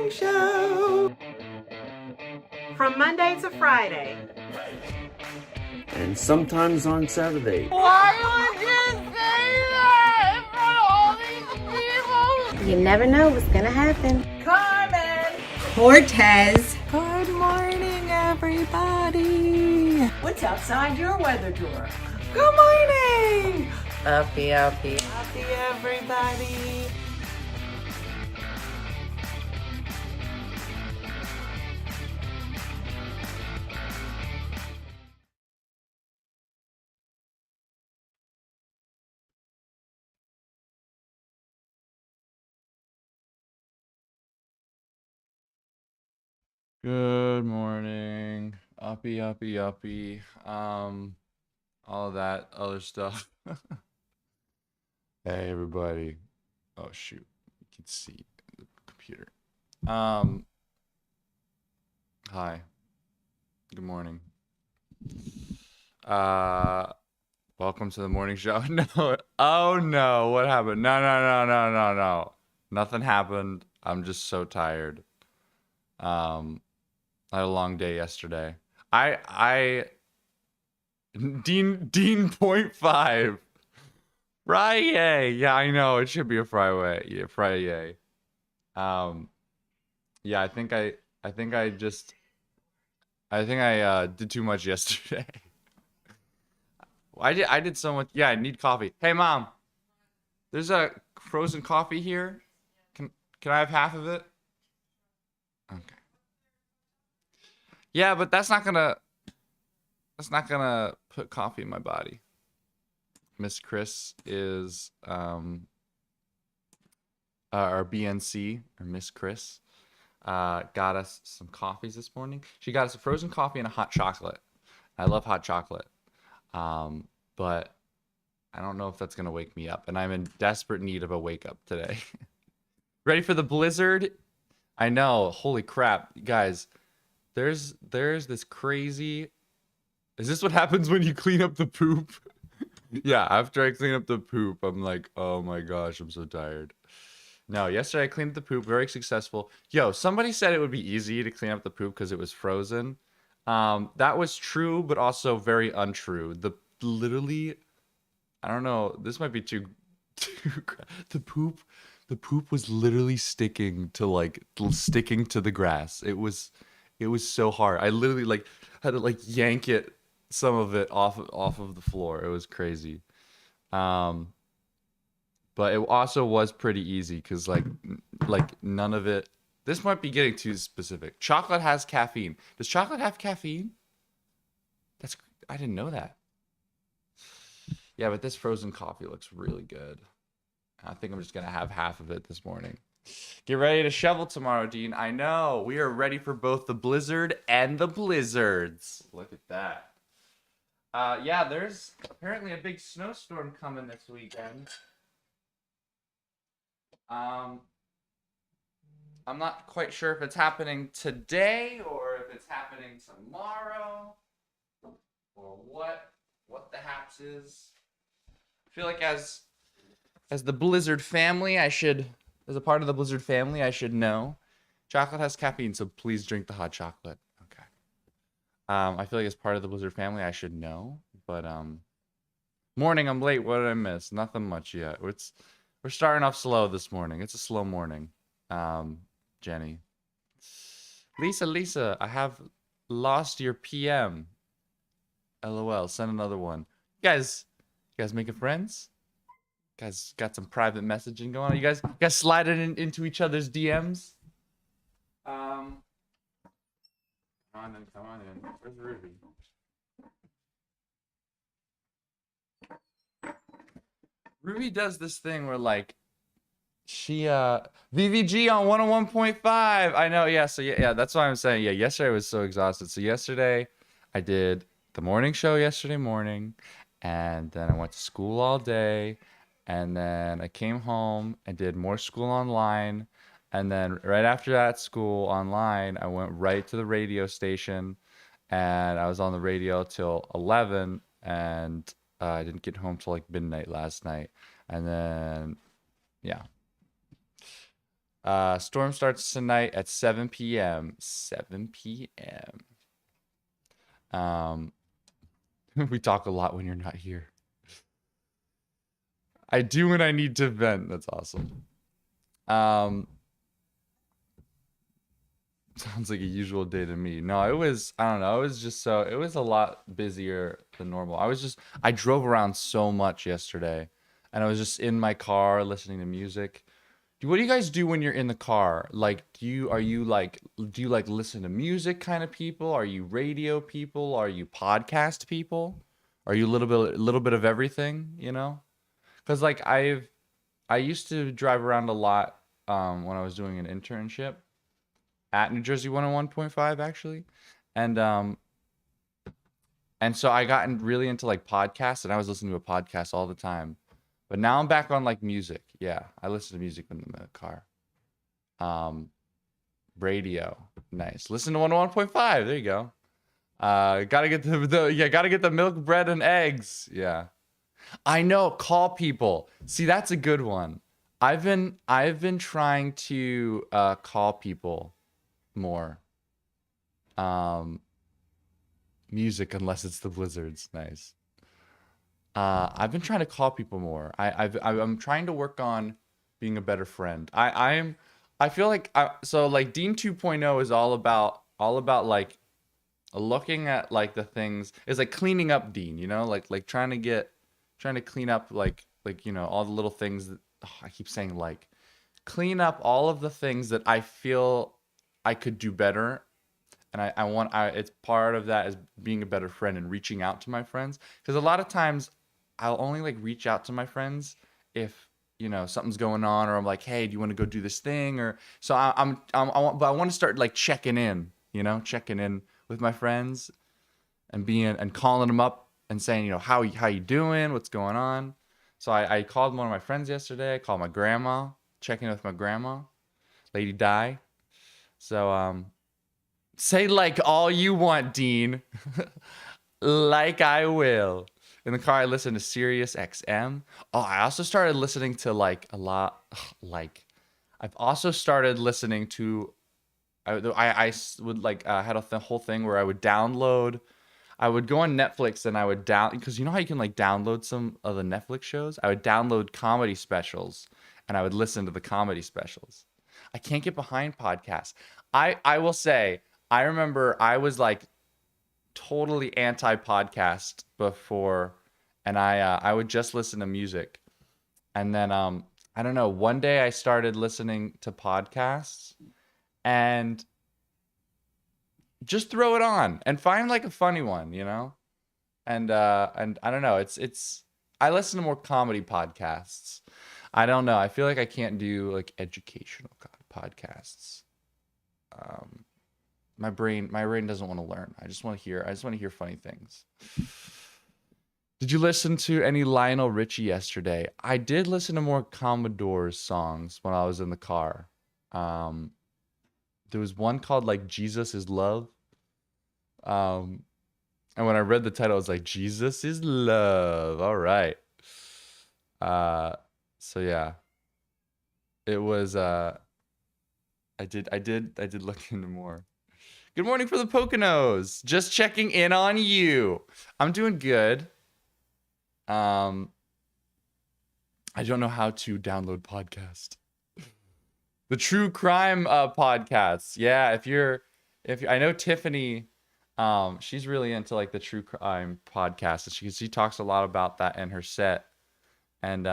morning show. From Monday to Friday. And sometimes on Saturday. Why would you say that in front of all these people? You never know what's gonna happen. Carmen! Cortez. Good morning, everybody. What's outside your weather door? Good morning. Uppie, everybody. Good morning, uppie, all that other stuff. Hey, everybody. Oh, shoot. You can see the computer. Hi. Good morning. Welcome to the morning show. No. Oh, no. What happened? No. Nothing happened. I'm just so tired. I had a long day yesterday. Dean point 5. Friday. Yeah, I know. It should be a Friday. Yeah, Friday. Yeah, I think I did too much yesterday. I did so much. Yeah, I need coffee. Hey, Mom. There's a frozen coffee here. Can I have half of it? Okay. Yeah, but that's not gonna put coffee in my body. Miss Chris is our BNC, or Miss Chris, got us some coffees this morning. She got us a frozen coffee and a hot chocolate. I love hot chocolate, but I don't know if that's gonna wake me up, and I'm in desperate need of a wake up today. Ready for the blizzard? I know. Holy crap, guys. There's this crazy... Is this what happens when you clean up the poop? Yeah, after I clean up the poop, I'm like, oh my gosh, I'm so tired. No, yesterday I cleaned up the poop, very successful. Yo, somebody said it would be easy to clean up the poop because it was frozen. That was true, but also very untrue. Literally, I don't know, this might be too the poop was literally sticking to the grass. It was so hard. I literally had to yank some of it off of the floor. It was crazy. But it also was pretty easy because none of it. This might be getting too specific. Chocolate has caffeine. Does chocolate have caffeine? I didn't know that. Yeah, but this frozen coffee looks really good. I think I'm just gonna have half of it this morning. Get ready to shovel tomorrow, Dean. I know. We are ready for both the blizzard and the blizzards. Look at that. Yeah, there's apparently a big snowstorm coming this weekend. I'm not quite sure if it's happening today or if it's happening tomorrow or what the haps is. I feel like as the Blizzard family, as a part of the Blizzard family, I should know. Chocolate has caffeine, so please drink the hot chocolate. Okay. I feel like as part of the Blizzard family, I should know. But morning, I'm late. What did I miss? Nothing much yet. We're starting off slow this morning. It's a slow morning. Jenny. Lisa, I have lost your PM. LOL. Send another one. You guys making friends? Guys got some private messaging going on. You guys sliding into each other's DMs. Come on in. Where's Ruby? Ruby does this thing where she VVG on 101.5. I know, yeah. So yeah, that's why I'm saying. Yeah, yesterday I was so exhausted. So yesterday I did the morning show yesterday morning, and then I went to school all day. And then I came home and did more school online. And then right after that school online, I went right to the radio station. And I was on the radio till 11. And I didn't get home till midnight last night. And then, yeah. Storm starts tonight at 7 p.m. 7 p.m. We talk a lot when you're not here. I do when I need to vent. That's awesome. Sounds like a usual day to me. No, it was, I don't know. It was just it was a lot busier than normal. I drove around so much yesterday and I was just in my car listening to music. What do you guys do when you're in the car? Like, do you listen to music kind of people? Are you radio people? Are you podcast people? Are you a little bit of everything, you know? Because like I used to drive around a lot when I was doing an internship at New Jersey 101.5 actually. And so I got really into like podcasts and I was listening to a podcast all the time. But now I'm back on like music. Yeah, I listen to music when I'm in the car. Radio, nice. Listen to 101.5. There you go. Gotta get gotta get the milk, bread, and eggs. Yeah, I know. Call people. See, that's a good one. I've been trying to call people more. Music, unless it's the Blizzards. Nice. I've been trying to call people more. I'm trying to work on being a better friend. I feel like so like Dean 2.0 is all about like looking at like the things. It's like cleaning up Dean, you know, like trying to clean up like you know all the little things that I keep saying, like clean up all of the things that I feel I could do better. And it's part of that is being a better friend and reaching out to my friends, because a lot of times I'll only like reach out to my friends if, you know, something's going on, or I'm like, hey, do you want to go do this thing? Or so I want to start like checking in, you know, checking in with my friends and calling them up and saying, you know, how you doing? What's going on? So I called one of my friends yesterday. I called my grandma, checking in with my grandma, Lady Di. So say like all you want, Dean. Like I will. In the car, I listen to Sirius XM. Oh, I also started listening to like a lot. Like, I've also started listening to. I would like had a whole thing where I would download. I would go on Netflix and I would because you know how you can like download some of the Netflix shows. I would download comedy specials and I would listen to the comedy specials. I can't get behind podcasts. I will say, I remember I was like totally anti-podcast before, and I would just listen to music. And then I don't know, one day I started listening to podcasts and just throw it on and find like a funny one, you know? And I don't know, it's I listen to more comedy podcasts. I don't know. I feel like I can't do like educational podcasts. My brain doesn't want to learn. I just want to hear funny things. Did you listen to any Lionel Richie yesterday? I did listen to more Commodores songs when I was in the car. There was one called like Jesus is Love. And when I read the title, I was like, Jesus is Love. All right. So yeah. It was I did look into more. Good morning for the Poconos. Just checking in on you. I'm doing good. I don't know how to download podcast. The true crime podcasts. Yeah, if I know Tiffany, she's really into like the true crime podcast. She talks a lot about that in her set. And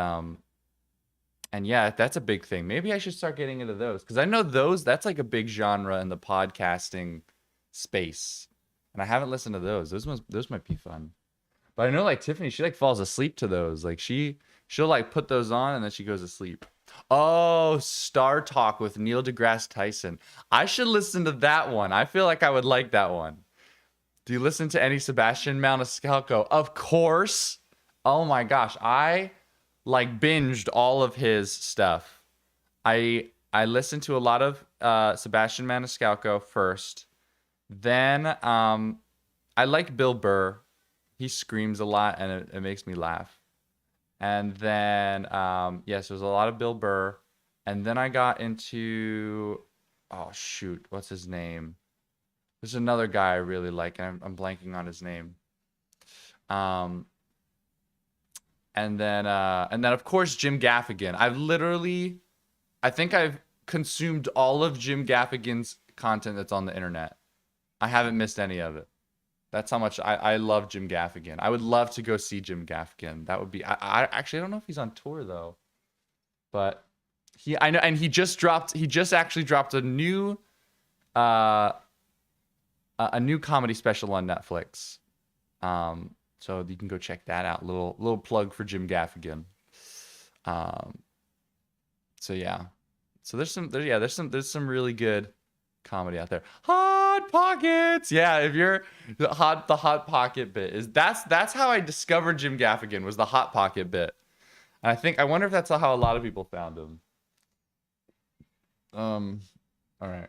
yeah, that's a big thing. Maybe I should start getting into those, because I know that's like a big genre in the podcasting space, and I haven't listened to those. Those might be fun. But I know like Tiffany, she like falls asleep to those. Like she'll like put those on and then she goes to sleep. Oh, Star Talk with Neil deGrasse Tyson. I should listen to that one. I feel like I would like that one. Do you listen to any Sebastian Maniscalco? Of course. Oh my gosh, I like binged all of his stuff. I listened to a lot of Sebastian Maniscalco first. Then I like Bill Burr. He screams a lot and it makes me laugh. And then yes, there's a lot of Bill Burr. And then I got into, oh shoot, what's his name? There's another guy I really like, and I'm blanking on his name. And then of course Jim Gaffigan. I think I've consumed all of Jim Gaffigan's content that's on the internet. I haven't missed any of it. That's how much I love Jim Gaffigan. I would love to go see Jim Gaffigan. That would be, I actually, I don't know if he's on tour though, but I know, and he just actually dropped a new comedy special on Netflix. So you can go check that out. Little plug for Jim Gaffigan. So yeah. So there's some really good comedy out there. Hot Pockets. Yeah, if you're the Hot Pocket bit is that's how I discovered Jim Gaffigan, was the Hot Pocket bit. And I wonder if that's how a lot of people found him. All right.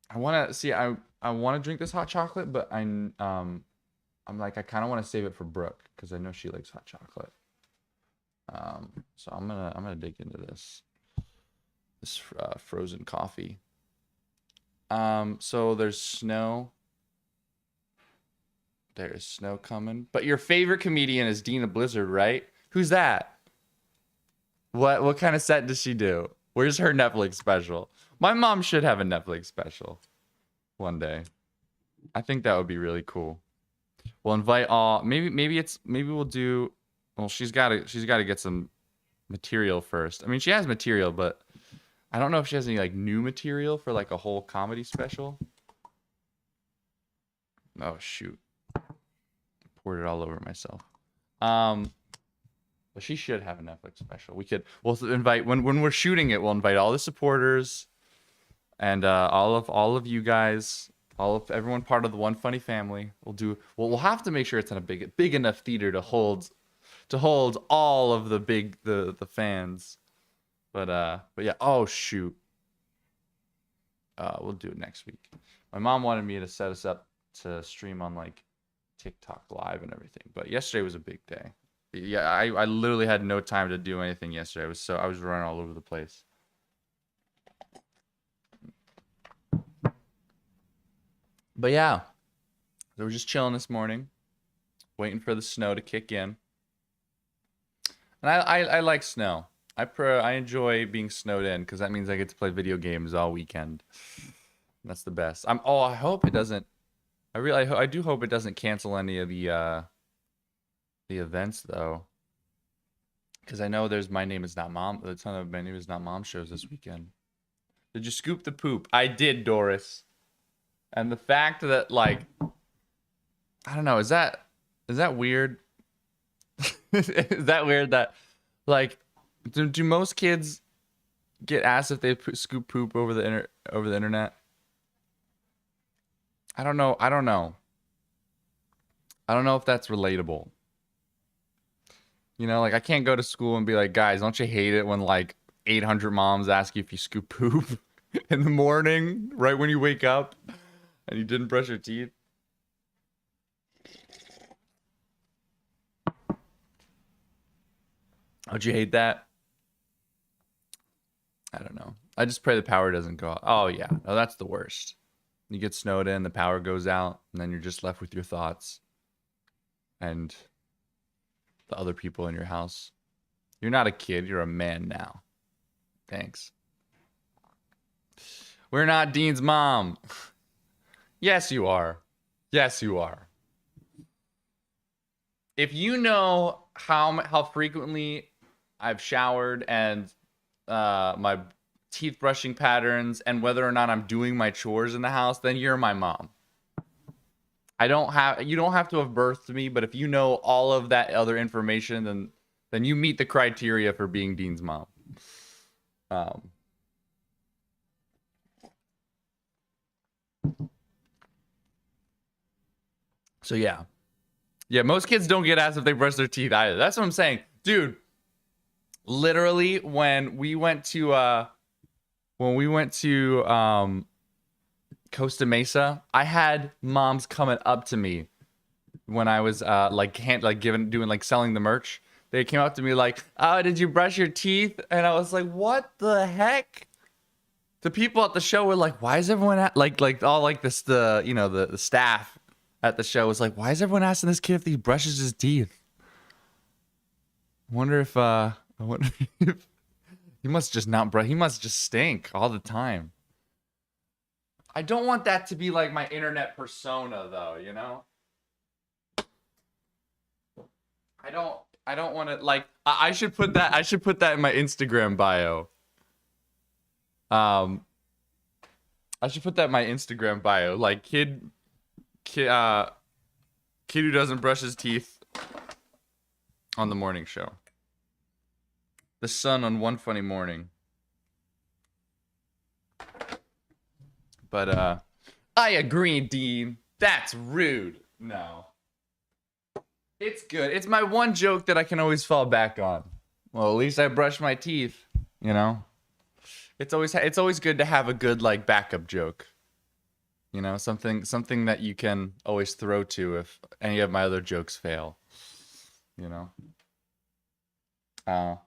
I want to drink this hot chocolate, but I'm like, I kind of want to save it for Brooke because I know she likes hot chocolate. So I'm gonna dig into this frozen coffee. So there's snow. There's snow coming. But your favorite comedian is Dina Blizzard, right? Who's that? What kind of set does she do? Where's her Netflix special? My mom should have a Netflix special one day. I think that would be really cool. We'll invite all. Maybe we'll do. Well, she's got to get some material first. I mean, she has material, but I don't know if she has any like new material for like a whole comedy special. Oh shoot! Poured it all over myself. But she should have a Netflix special. We'll invite when we're shooting it. We'll invite all the supporters and all of you guys, everyone part of the One Funny family. We'll have to make sure it's in a big enough theater to hold all of the fans. But yeah. Oh shoot. We'll do it next week. My mom wanted me to set us up to stream on like TikTok live and everything. But yesterday was a big day. Yeah, I literally had no time to do anything yesterday. I was running all over the place. But yeah, so we're just chilling this morning, waiting for the snow to kick in. And I like snow. I enjoy being snowed in because that means I get to play video games all weekend. That's the best. I hope it doesn't. I do hope it doesn't cancel any of the events though, because I know there's My Name Is Not Mom. The ton of My Name Is Not Mom shows this weekend. Did you scoop the poop? I did, Doris. And the fact that like, I don't know, is that weird? Is that weird that like, do most kids get asked if they scoop poop over the internet? I don't know if that's relatable. You know, like I can't go to school and be like, guys, don't you hate it when like 800 moms ask you if you scoop poop in the morning, right when you wake up and you didn't brush your teeth? Don't you hate that? I don't know. I just pray the power doesn't go out. Oh yeah, no, that's the worst. You get snowed in, the power goes out, and then you're just left with your thoughts and the other people in your house. You're not a kid, you're a man now. Thanks. We're not Dean's mom. Yes, you are. Yes, you are. If you know how frequently I've showered and my teeth brushing patterns and whether or not I'm doing my chores in the house, then you're my mom. You don't have to have birthed me, but if you know all of that other information, then you meet the criteria for being Dean's mom. So yeah. Yeah, most kids don't get asked if they brush their teeth either. That's what I'm saying. Dude, literally when we went to Costa Mesa, I had moms coming up to me when I was selling the merch. they came up to me like, "Oh, did you brush your teeth?" And I was like, "What the heck?" The people at the show were like, "Why is everyone like all like this the staff at the show was like, why is everyone asking this kid if he brushes his teeth?" I wonder if he must just not brush. He must just stink all the time. I don't want that to be like my internet persona though, you know? I don't want to like I should put that in my Instagram bio. I should put that in my Instagram bio. Like kid who doesn't brush his teeth on the morning show. The Sun on One Funny Morning. But I agree, Dean. That's rude. No. It's good. It's my one joke that I can always fall back on. Well, at least I brush my teeth, you know? It's always good to have a good like backup joke. You know, something that you can always throw to if any of my other jokes fail. You know. Oh,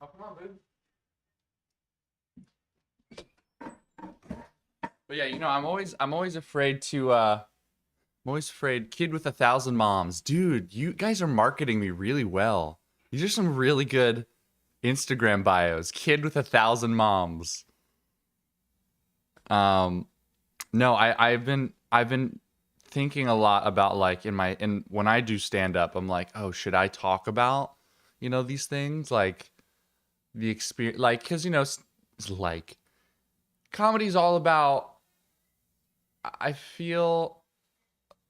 come on, dude. But yeah, you know, I'm always afraid to I'm always afraid. Kid with 1,000 moms. Dude, you guys are marketing me really well. These are some really good Instagram bios. Kid with 1,000 moms. No, I've been thinking a lot about like when I do stand up, I'm like, oh, should I talk about, you know, these things like the experience, like, cause you know, it's like comedy's all about. I feel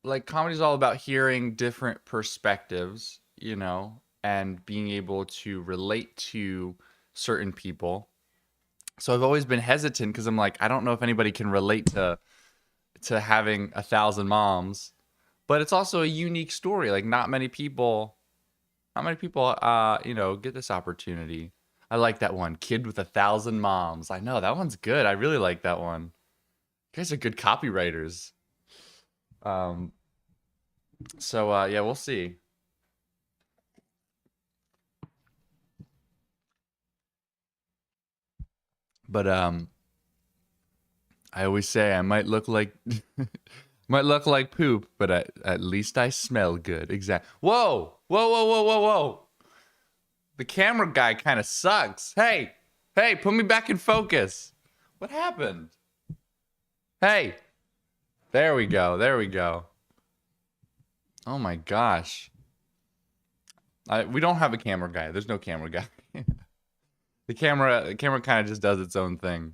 like comedy's all about hearing different perspectives, you know, and being able to relate to certain people. So I've always been hesitant because I'm like, I don't know if anybody can relate to having 1,000 moms, but it's also a unique story. Like not many people, you know, get this opportunity. I like that one, Kid with 1,000 moms. I know that one's good. I really like that one. You guys are good copywriters. So yeah, we'll see. But I always say I might look like poop, but at least I smell good. Exactly. Whoa, whoa, whoa, whoa, whoa, whoa. The camera guy kind of sucks. Hey, put me back in focus. What happened? Hey, there we go. There we go. Oh my gosh. We don't have a camera guy. There's no camera guy. The camera kind of just does its own thing.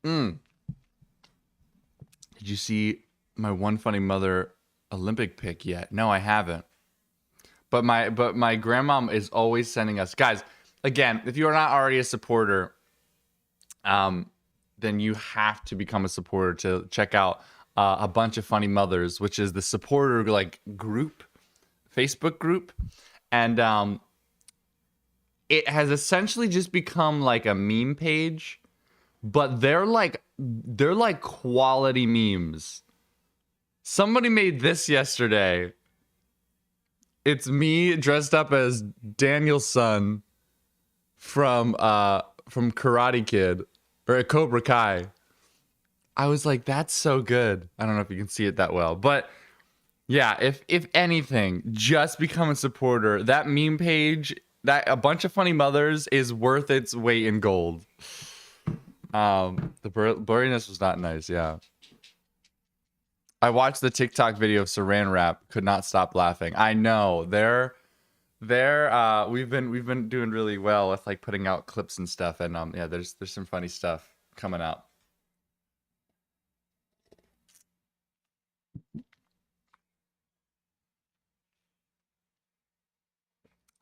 Did you see my One Funny Mother Olympic pic yet? No, I haven't. But my grandmom is always sending us, guys. Again, if you are not already a supporter, then you have to become a supporter to check out A Bunch of Funny Mothers, which is the supporter like group, Facebook group, and it has essentially just become like a meme page, but they're like quality memes. Somebody made this yesterday. It's me dressed up as Daniel's son from Karate Kid or Cobra Kai. I was like, that's so good. I don't know if you can see it that well, but yeah, if anything, just become a supporter. That meme page, that A Bunch of Funny Mothers is worth its weight in gold. The blurriness was not nice, yeah. I watched the TikTok video of Saran Wrap, could not stop laughing. I know, we've been doing really well with like putting out clips and stuff, and yeah, there's some funny stuff coming out.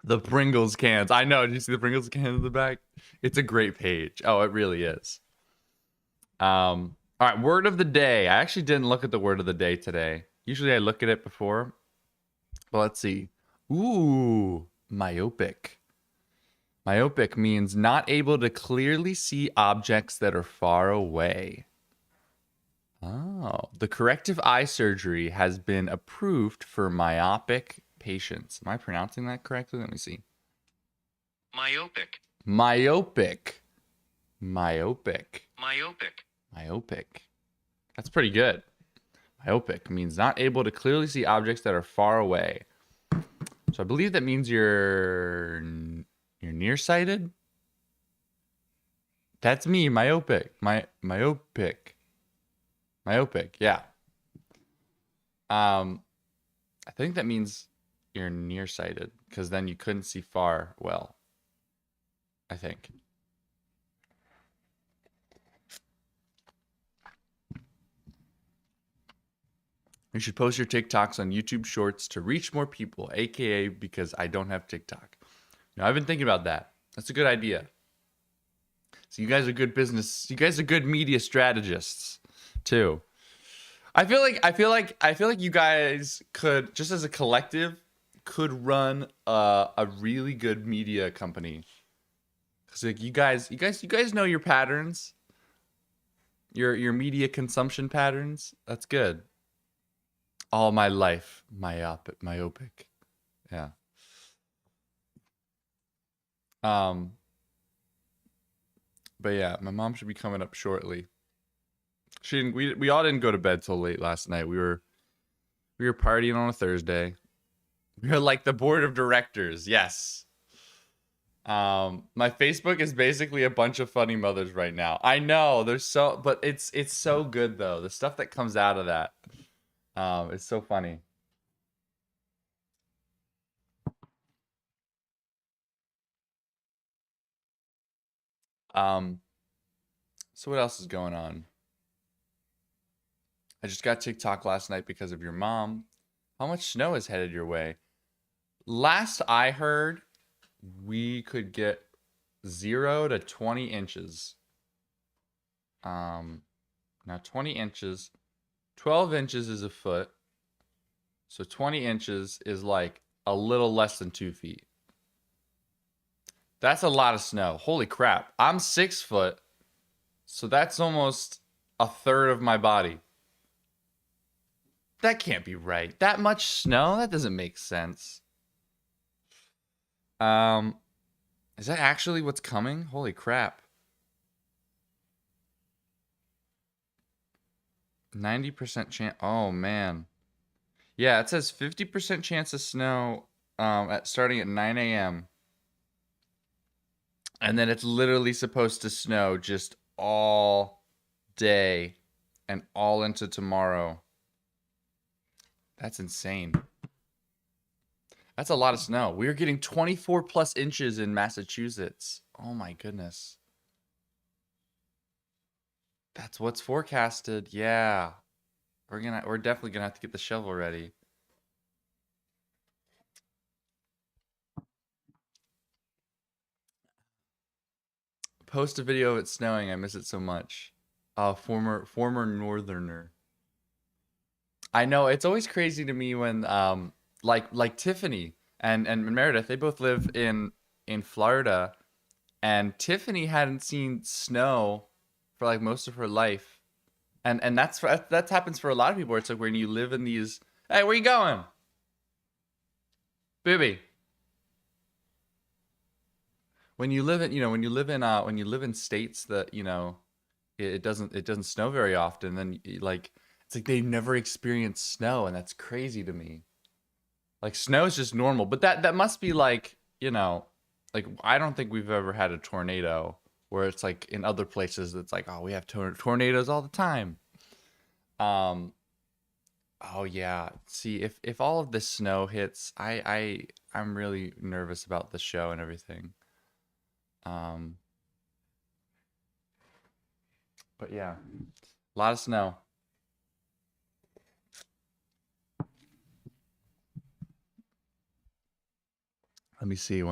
The Pringles cans. I know. Did you see the Pringles can in the back? It's a great page. Oh, it really is. All right, word of the day. I actually didn't look at the word of the day today. Usually I look at it before. But let's see. Ooh, myopic. Myopic means not able to clearly see objects that are far away. Oh, the corrective eye surgery has been approved for myopic patients. Am I pronouncing that correctly? Let me see. Myopic. Myopic. Myopic. Myopic. Myopic. That's pretty good. Myopic means not able to clearly see objects that are far away. So I believe that means you're nearsighted. That's me, myopic. Myopic. Myopic, yeah. I think that means you're nearsighted because then you couldn't see far well. I think. You should post your TikToks on YouTube Shorts to reach more people, aka because I don't have TikTok. Now, I've been thinking about that. That's a good idea. So you guys are good business. You guys are good media strategists too. I feel like you guys could, just as a collective, could run a really good media company. Cause like you guys know your patterns, your media consumption patterns. That's good. All my life, myopic. Yeah. But yeah, my mom should be coming up shortly. We all didn't go to bed till late last night. We were partying on a Thursday. We were like the board of directors. Yes. My Facebook is basically a bunch of funny mothers right now. I know but it's so good though. The stuff that comes out of that. It's so funny. So what else is going on? I just got TikTok last night because of your mom. How much snow is headed your way? Last I heard, we could get 0 to 20 inches. Now 20 inches, 12 inches is a foot. So 20 inches is like a little less than 2 feet. That's a lot of snow. Holy crap. I'm 6 foot. So that's almost a third of my body. That can't be right. That much snow? That doesn't make sense. Is that actually what's coming? Holy crap. 90% chance. Oh, man. Yeah, it says 50% chance of snow starting at 9 a.m. And then it's literally supposed to snow just all day and all into tomorrow. That's insane. That's a lot of snow. We're getting 24 plus inches in Massachusetts. Oh my goodness. That's what's forecasted. Yeah. We're definitely gonna have to get the shovel ready. Post a video of it snowing. I miss it so much. Former northerner. I know, it's always crazy to me when like Tiffany and Meredith, they both live in Florida, and Tiffany hadn't seen snow for like most of her life. And that happens for a lot of people. It's like when you live in these, hey, where you going? Booby. When you live in states that, it doesn't snow very often, then like it's like they've never experienced snow, and that's crazy to me. Like snow is just normal, but that must be like, like I don't think we've ever had a tornado where it's like in other places it's like, oh, we have tornadoes all the time. Oh yeah. See, if all of this snow hits, I'm really nervous about the show and everything. But yeah, a lot of snow. Let me see. We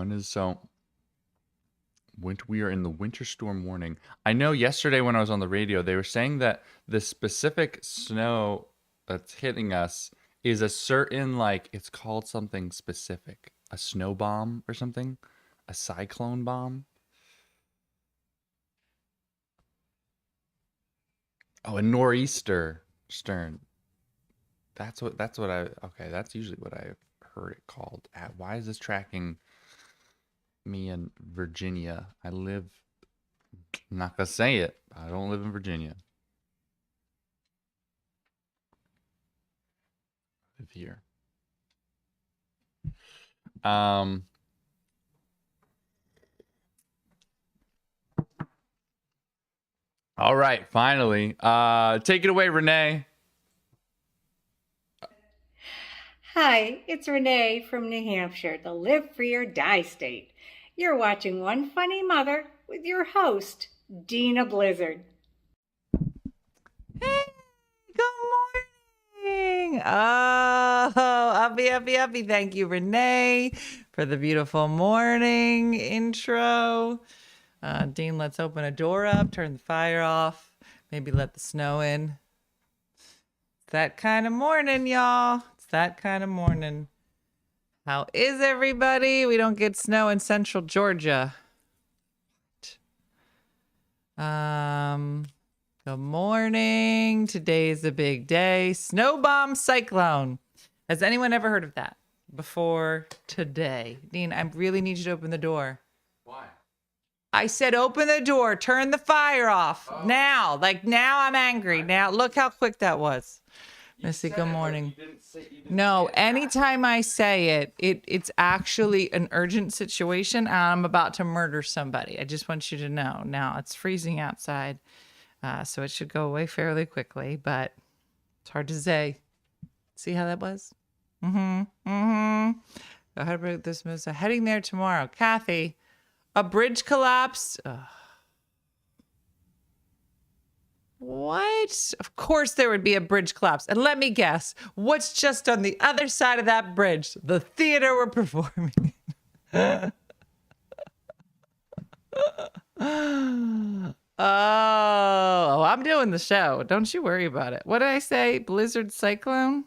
are in the winter storm warning. I know yesterday when I was on the radio, they were saying that the specific snow that's hitting us is a certain, like, it's called something specific, a snow bomb or something. A cyclone bomb? Oh, a nor'easter stern. That's what okay, that's usually what I heard it called. Why is this tracking me in Virginia? I'm not gonna say it. I don't live in Virginia. I live here. All right, finally. Take it away, Renee. Hi, it's Renee from New Hampshire, the Live Free or Die state. You're watching One Funny Mother with your host, Dina Blizzard. Hey, good morning. Oh, uppy. Thank you, Renee, for the beautiful morning intro. Dean, let's open a door up, turn the fire off, maybe let the snow in. It's that kind of morning, y'all. It's that kind of morning. How is everybody? We don't get snow in central Georgia. Good morning. Today's a big day. Snow bomb cyclone. Has anyone ever heard of that before today? Dean, I really need you to open the door. Why? I said open the door, turn the fire off. Oh. Now. Now I'm angry. Now look how quick that was. Missy, good morning. No, anytime I say it's actually an urgent situation. I'm about to murder somebody. I just want you to know. Now it's freezing outside, so it should go away fairly quickly, but it's hard to say. See how that was? Go ahead, break this moves. Heading there tomorrow. Kathy, a bridge collapsed. Ugh. What? Of course there would be a bridge collapse. And let me guess, what's just on the other side of that bridge? The theater we're performing. Oh, I'm doing the show. Don't you worry about it. What did I say? Blizzard cyclone?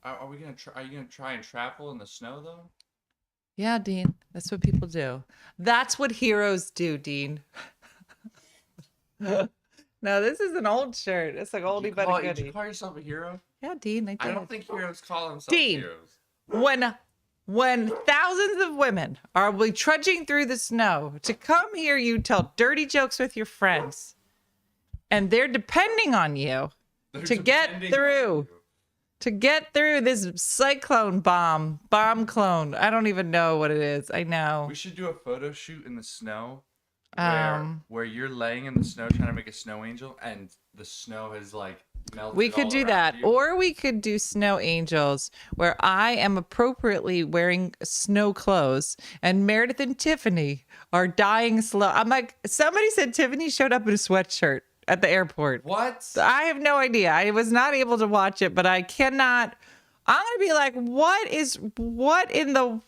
Are we gonna try? Are you gonna try and travel in the snow though? Yeah, Dean. That's what people do. That's what heroes do, Dean. No, this is an old shirt. It's like oldie but a goodie. Did you call yourself a hero? Yeah, Dean, I did. I don't think heroes call themselves Dean, heroes. When thousands of women are trudging through the snow to come hear you tell dirty jokes with your friends, and they're depending on you to get through this cyclone bomb clone. I don't even know what it is. I know. We should do a photo shoot in the snow where you're laying in the snow trying to make a snow angel and the snow has like melted. We could do that. You. Or we could do snow angels where I am appropriately wearing snow clothes and Meredith and Tiffany are dying slow. I'm like, somebody said Tiffany showed up in a sweatshirt at the airport. What? I have no idea. I was not able to watch it, but I cannot. I'm going to be like, what in the.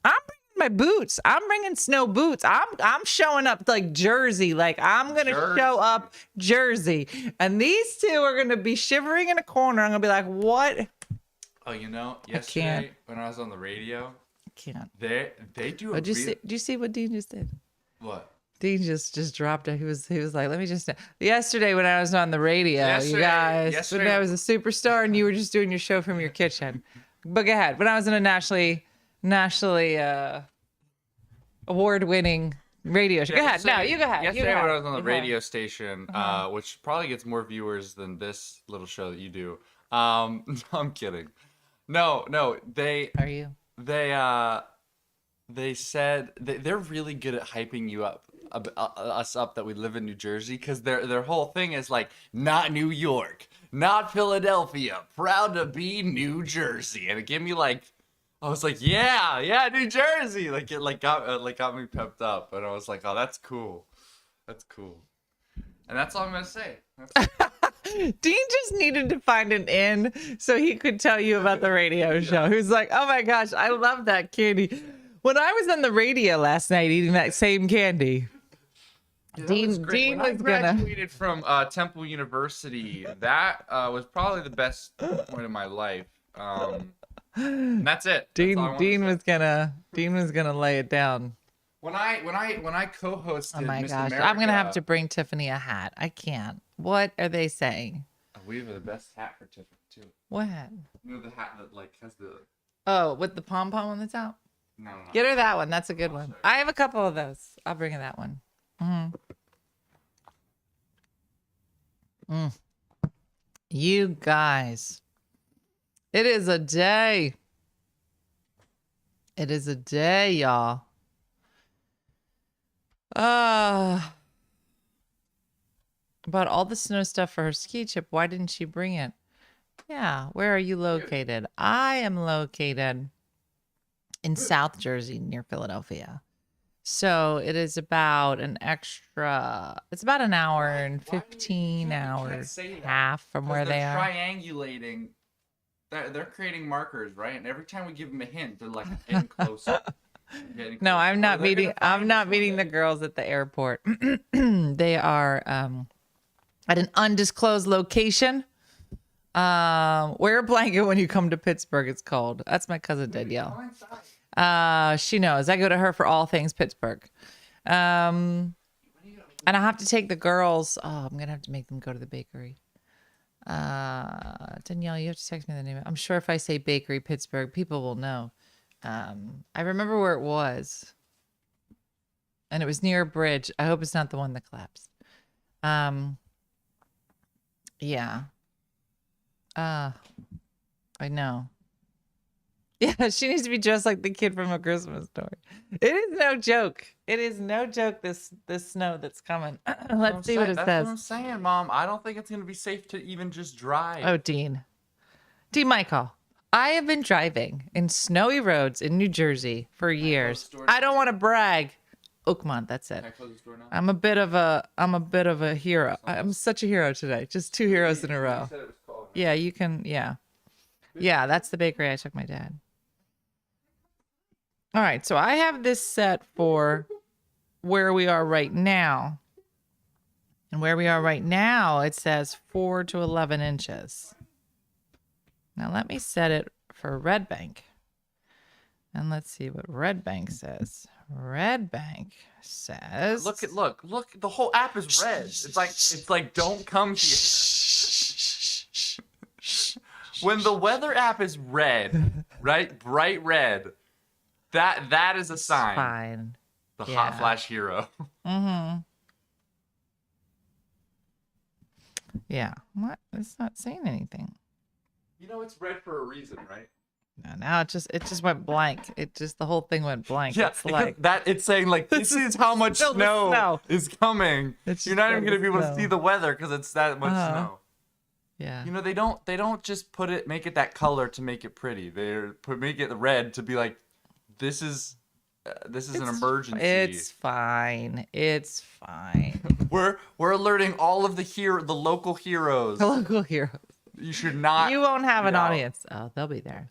I'm bringing my boots. I'm bringing snow boots. I'm showing up like Jersey. Like I'm going to show up Jersey. And these two are going to be shivering in a corner. I'm going to be like, what? Oh, you know, yesterday when I was on the radio. I can't. They do a do you see what Dean just did? What? Dean just dropped it. He was like, let me just. Yesterday when I was on the radio, you guys, when I was a superstar and you were just doing your show from your kitchen. But go ahead. When I was in a nationally award-winning radio show. Go ahead. No, you go ahead. Yesterday when I was on the radio station, which probably gets more viewers than this little show that you do. No, I'm kidding. No, they. Are you? They said they're really good at hyping you up. Us up that we live in New Jersey because their whole thing is like not New York, not Philadelphia, proud to be New Jersey, and it gave me like I was like yeah New Jersey, like it got me pepped up, and I was like, oh, that's cool, and that's all I'm gonna say. Dean just needed to find an in so he could tell you about the radio show. He was like, oh my gosh, I love that candy. When I was on the radio last night eating that same candy. Yeah, Dean was I graduated from Temple University. That was probably the best point of my life. And that's it. That's Dean all I wanted to say. Dean was gonna lay it down. When I co-hosted Oh my Miss gosh. America, I'm gonna have to bring Tiffany a hat. I can't. What are they saying? We have the best hat for Tiffany too. What hat? You know the hat that like has the Oh, with the pom pom on the top? no. Get her that one. That's a good one. I have a couple of those. I'll bring her that one. You guys. It is a day. It is a day, y'all. About all the snow stuff for her ski trip, why didn't she bring it? Yeah, where are you located? I am located in South Jersey near Philadelphia. So it is about an hour and 15 hours half from where they are. Triangulating. They're creating markers, right? And every time we give them a hint, they're like getting closer. No, I'm not meeting the girls at the airport. They are at an undisclosed location. Wear a blanket when you come to Pittsburgh, it's called. That's my cousin Danielle. She knows. I go to her for all things Pittsburgh. And I have to take the girls. Oh, I'm gonna have to make them go to the bakery. Danielle, you have to text me the name. I'm sure if I say bakery Pittsburgh, people will know. I remember where it was. And it was near a bridge. I hope it's not the one that collapsed. Yeah. I know. Yeah, she needs to be dressed like the kid from A Christmas Story. It is no joke. It is no joke, this snow that's coming. Let's see what it That's says. what I'm saying, Mom. I don't think it's going to be safe to even just drive. Oh, Dean Michael, I have been driving in snowy roads in New Jersey for years. I don't want to brag. Oakmont, that's it. Can I close this door now? I'm a bit of a hero. I'm such a hero today. Just 2 heroes in a row. You said it was cold. Yeah, you can. Yeah. Yeah, that's the bakery I took my dad. All right, so I have this set for where we are right now. And where we are right now, it says 4 to 11 inches. Now let me set it for Red Bank. And let's see what Red Bank says. Red Bank says... Look, the whole app is red. It's like don't come here. When the weather app is red, right? Bright red. That is a sign. Fine. The Yeah. hot flash hero. Mm-hmm. Yeah. What? It's not saying anything. You know it's red for a reason, right? No, now it just went blank. The whole thing went blank. Yeah, It's like it's saying like this is how much still the snow, snow. is coming. It's You're just not even still gonna be able the to see snow. the weather because it's that much snow. yeah. You know they don't just make it that color to make it pretty. Make it red to be like this is an emergency. It's fine. It's fine. We're alerting all of the local heroes. The local heroes. You should not. You won't have an No. audience. Oh, they'll be there.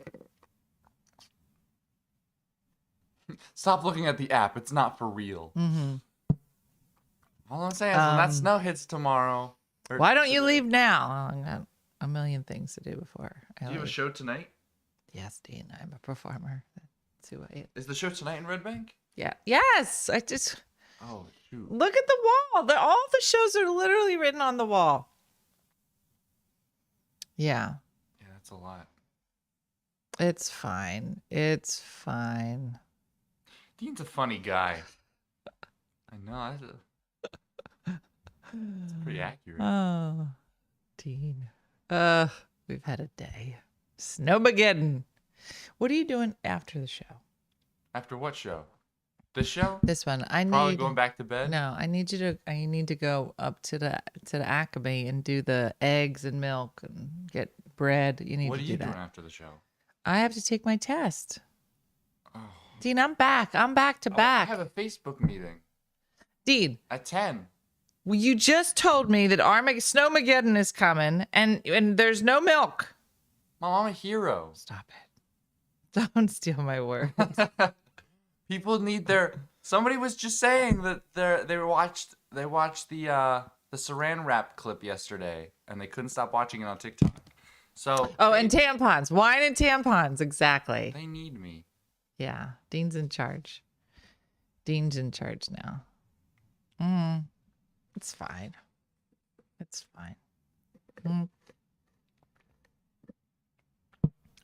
Stop looking at the app. It's not for real. Mm-hmm. All I'm saying is when that snow hits tomorrow. Why don't you leave now? Oh, I got a million things to do before. Do you have a show tonight? Yes, Dean. I'm a performer. That's who I am. Is the show tonight in Red Bank? Yeah. Yes. I just Oh shoot. look at the wall. All the shows are literally written on the wall. Yeah. Yeah, that's a lot. It's fine. It's fine. Dean's a funny guy. I know. It's pretty accurate. Oh, Dean. We've had a day. Snowmageddon. What are you doing after the show? After what show? This show? This one. Probably going back to bed. No, I need to go up to the Acme and do the eggs and milk and get bread. You need What to are do you that. doing after the show? I have to take my test. Oh. Dean, I'm back. I'm back to back. I have a Facebook meeting Dean, at 10. well, you just told me that Snowmageddon is coming and there's no milk. Mom, I'm a hero. Stop it. Don't steal my word. People need their. Somebody was just saying that they watched the Saran wrap clip yesterday and they couldn't stop watching it on TikTok. So. Oh, and tampons. Wine and tampons. Exactly. They need me. Yeah. Dean's in charge. Dean's in charge now. It's fine. It's fine.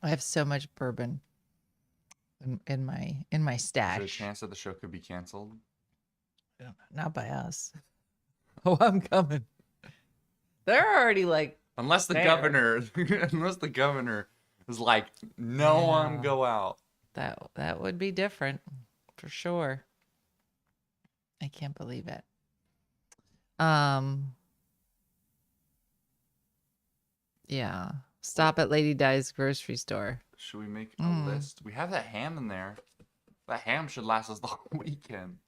I have so much bourbon in my stash. Is there a chance that the show could be canceled? Not by us. Oh, I'm coming. They're already like. Unless the there. governor, is like, no one go out. That would be different, for sure. I can't believe it. Yeah. Stop at Lady Di's grocery store. Should we make a list? We have that ham in there. That ham should last us the whole weekend.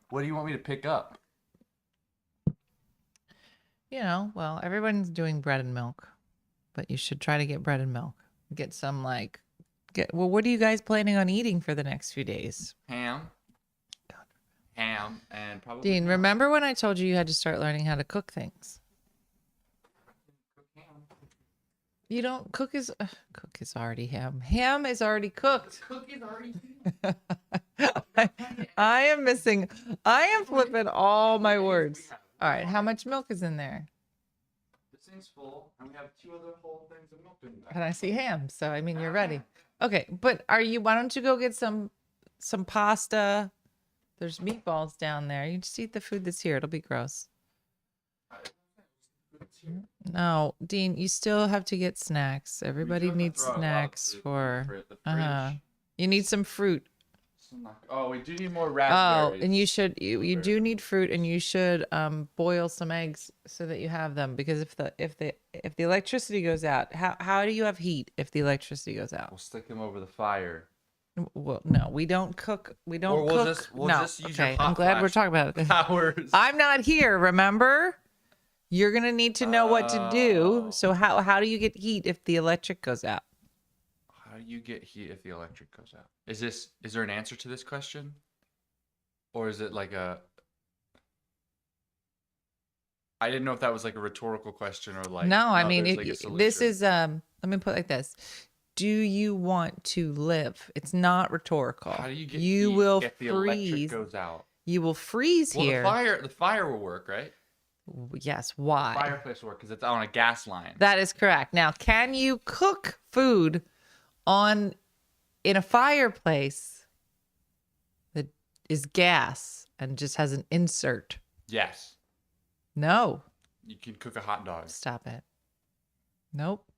What do you want me to pick up? Well, everyone's doing bread and milk, but you should try to get bread and milk. Get some well, what are you guys planning on eating for the next few days? Ham, and probably. Dean, milk. remember when I told you had to start learning how to cook things? You don't cook is already ham. Ham is already cooked. Cook is already. I am flipping all my words. All right, how much milk is in there? This thing's full, and we have 2 other whole things of milk in there. And I see ham, so I mean you're ready. Okay, but why don't you go get some pasta? There's meatballs down there. You just eat the food that's here. It'll be gross. No, Dean, you still have to get snacks. Everybody needs snacks for you need some fruit. Oh, we do need more Oh, raspberries. and you do need fruit, and you should boil some eggs so that you have them, because if the electricity goes out, how do you have heat if the electricity goes out? We'll stick them over the fire. Well, no, we don't cook. We don't Or we'll cook. we'll no, just use okay. your hot I'm glad we're flash talking about it. powers. I'm not here. Remember, you're gonna need to know what to do. So how do you get heat if the electric goes out? How do you get heat if the electric goes out? Is there an answer to this question? Or is it like I didn't know if that was like a rhetorical question or like No, I mean there's like a this solution. is let me put it like this. Do you want to live? It's not rhetorical. How do you get you heat will if the freeze. electric goes out? You will freeze Well, here. the fire will work, right? Yes, why? Fireplace will work because it's on a gas line. That is correct. Now, can you cook food in a fireplace that is gas and just has an insert? Yes. No. You can cook a hot dog. Stop it. Nope.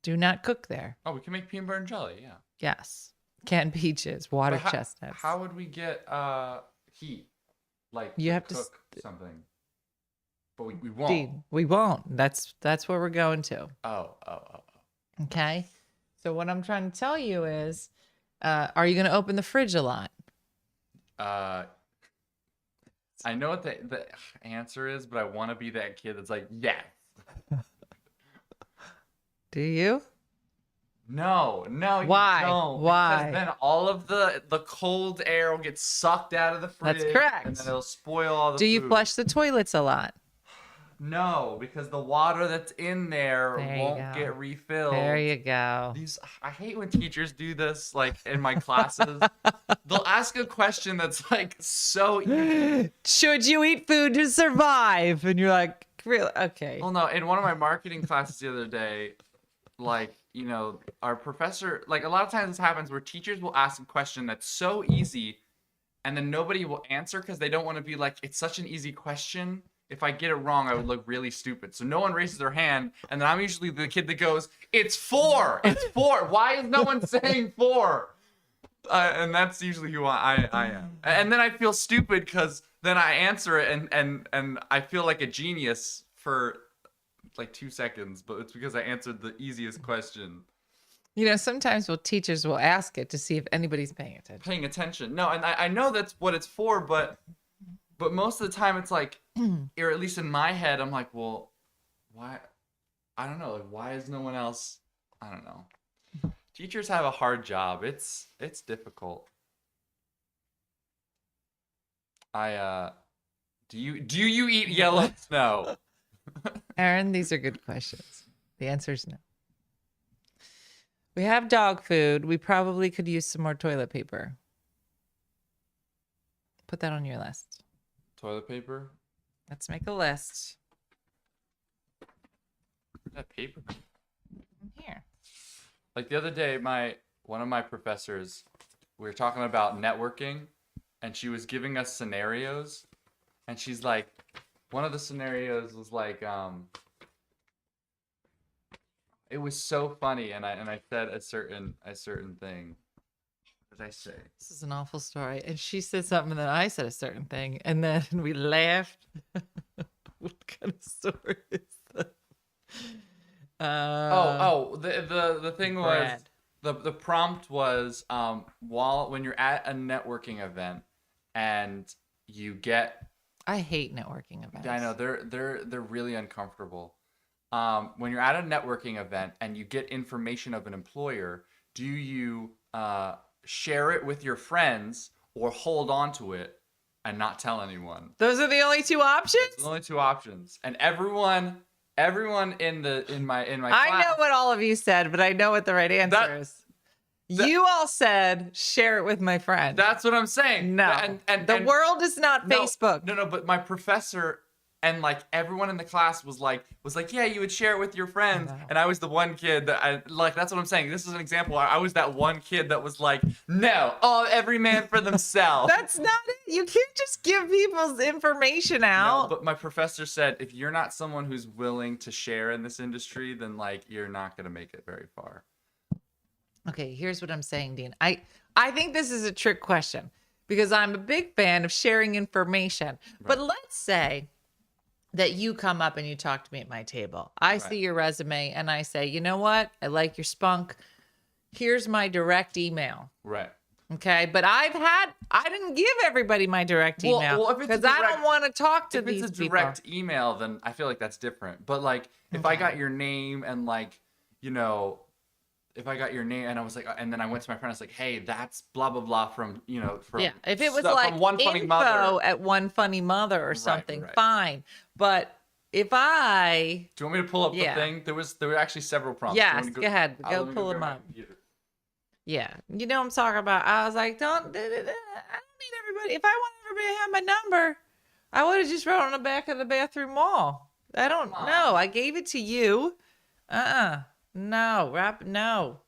Do not cook there. Oh, we can make peanut butter and jelly, yeah. Yes. Canned peaches, water But chestnuts. How would we get heat? Like You have to cook something. But we won't. Dean, we won't. That's where we're going to. Oh. Okay. So what I'm trying to tell you is, are you going to open the fridge a lot? I know what the answer is, but I want to be that kid that's like, yes. Do you? No, you Why? don't. Why? Because then all of the cold air will get sucked out of the fridge. That's correct. And then it'll spoil all the Do you food. flush the toilets a lot? No, because the water that's in there There you won't go. get refilled. There you go. I hate when teachers do this, like in my classes. They'll ask a question that's like so easy. Should you eat food to survive? And you're like, really? Okay. Well, no, in one of my marketing classes the other day, like, you know, our professor, like a lot of times this happens where teachers will ask a question that's so easy and then nobody will answer because they don't want to be like, it's such an easy question. If I get it wrong, I would look really stupid. So no one raises their hand, and then I'm usually the kid that goes, "It's 4. It's 4. Why is no one saying 4?" And that's usually who I am. And then I feel stupid because then I answer it, and I feel like a genius for like 2 seconds, but it's because I answered the easiest question. You know, sometimes teachers will ask it to see if anybody's paying attention. No, and I know that's what it's for, but most of the time it's like, or at least in my head, I'm like, well, why? I don't know. Like, why is no one else? I don't know. Teachers have a hard job. It's difficult. Do you eat yellow snow? Aaron, these are good questions. The answer is no. We have dog food. We probably could use some more toilet paper. Put that on your list. Toilet paper? Let's make a list. That paper. Here. Like the other day, one of my professors, we were talking about networking, and she was giving us scenarios, and she's like, one of the scenarios was like, it was so funny, and I said a certain thing. What did I say? This is an awful story. And she said something, and then I said a certain thing, and then we laughed. What kind of story is that? The thing was, Brad. the prompt was when you're at a networking event and you get, I hate networking events. I know they're really uncomfortable. When you're at a networking event and you get information of an employer, do you share it with your friends or hold on to it and not tell anyone? Those are the only two options? There's only two options. And everyone in my class, I know what all of you said, but I know what the right answer is. You all said share it with my friend. That's what I'm saying. No. And the world is not no, Facebook. No, but my professor and like everyone in the class was like, yeah, you would share it with your friends. No. And I was the one kid that that's what I'm saying. This is an example. I was that one kid that was like, no, every man for themselves. That's not it. You can't just give people's information out. No, but my professor said, if you're not someone who's willing to share in this industry, then like you're not going to make it very far. Okay, here's what I'm saying, Dean. I think this is a trick question because I'm a big fan of sharing information. Right. But let's say that you come up and you talk to me at my table. I see your resume and I say, you know what? I like your spunk. Here's my direct email. Right. Okay. But I didn't give everybody my direct email because I don't want to talk to these people. If it's a direct email, then I feel like that's different. But like if I got your name and like, you know, if I got your name and I was like, and then I went to my friend, I was like, hey, that's blah, blah, blah from. If it was like One Funny info Mother. at One Funny Mother or something, fine. But if do you want me to pull up the thing? There were actually several prompts. Yes, go ahead. Go pull them up. Yeah. You know what I'm talking about. I was like, I don't need everybody. If I want everybody to have my number, I would have just wrote on the back of the bathroom wall. I don't know. I gave it to you. No, no.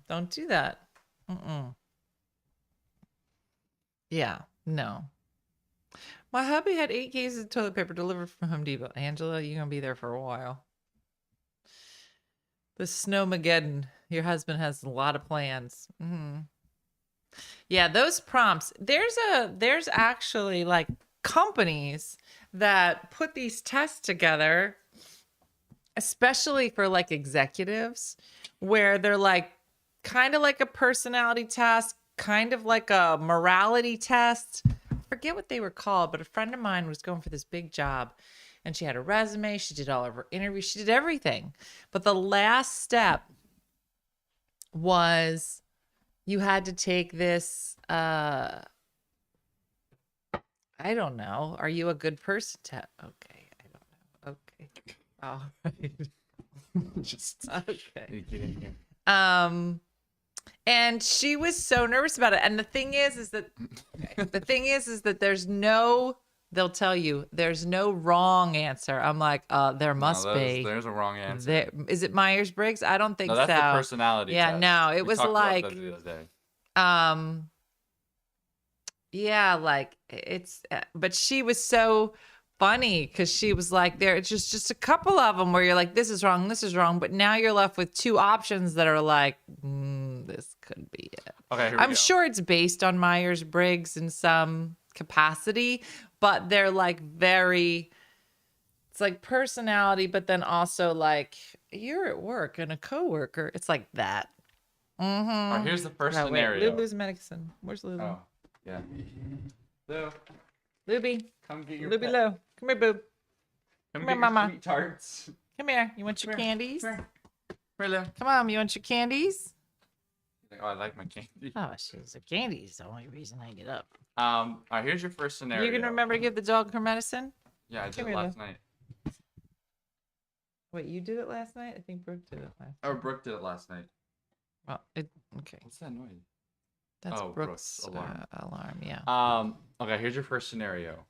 Don't do that. Yeah, no. My hubby had 8 cases of toilet paper delivered from Home Depot. Angela, you're going to be there for a while. The Snowmageddon. Your husband has a lot of plans. Yeah, those prompts. There's actually like companies that put these tests together, especially for like executives, where they're like kind of like a personality test, kind of like a morality test. I forget what they were called, but a friend of mine was going for this big job and she had a resume. She did all of her interviews. She did everything. But the last step was you had to take this, I don't know. Are you a good person test? Okay. I don't know. Okay. All right. Just okay. Get in here. And she was so nervous about it. And the thing is that there's no, they'll tell you there's no wrong answer. I'm like, there must be. There's a wrong answer. Is it Myers-Briggs? I don't think so. No, that's the personality test. No, it was like, the other day. yeah, like it's, but she was so funny because she was like, there's just a couple of them where you're like, this is wrong, but now you're left with 2 options that are like, this could be it. Okay, here we I'm go. sure it's based on Myers-Briggs in some capacity, but they're like it's like personality, but then also like you're at work and a coworker. It's like that. All right, here's the first scenario. Lulu's medicine. Where's Lulu? Oh, yeah. Lou, Luby. come get your Luby pet. Lou. Come here, boo. Come here, get mama. your sweet tarts. Come here. You want your candies? Come here, Lou. Come on, you want your candies? Oh, I like my candy. Oh, she's a candy is the only reason I get up. All right, here's your first scenario. You can remember to give the dog her medicine? Yeah, I did Come it here, last Lou. night. Wait, you did it last night? I think Brooke did it last night. Oh, Brooke did it last night. Well, okay. What's that noise? That's Oh, Brooke's Brooke's alarm. alarm. Yeah. Okay, here's your first scenario.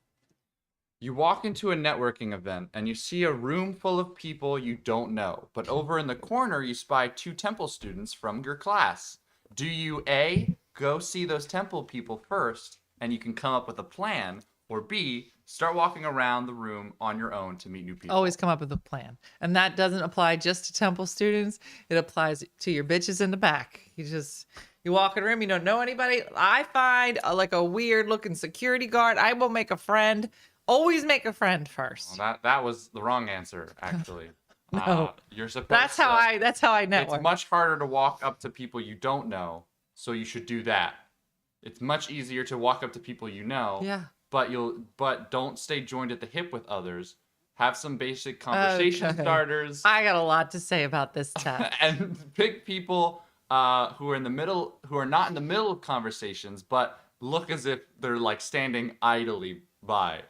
You walk into a networking event and you see a room full of people you don't know, but over in the corner you spy 2 Temple students from your class. Do you A, go see those Temple people first and you can come up with a plan, or B, start walking around the room on your own to meet new people? Always come up with a plan. And that doesn't apply just to Temple students. It applies to your bitches in the back. You walk in a room, you don't know anybody. I find like a weird looking security guard. I will make a friend. Always make a friend first. Well, that was the wrong answer, actually. No. You're supposed That's how I network. It's much harder to walk up to people you don't know, so you should do that. It's much easier to walk up to people you know. Yeah. But don't stay joined at the hip with others. Have some basic conversation starters. I got a lot to say about this test. And pick people who are not in the middle of conversations, but look as if they're like standing idly by.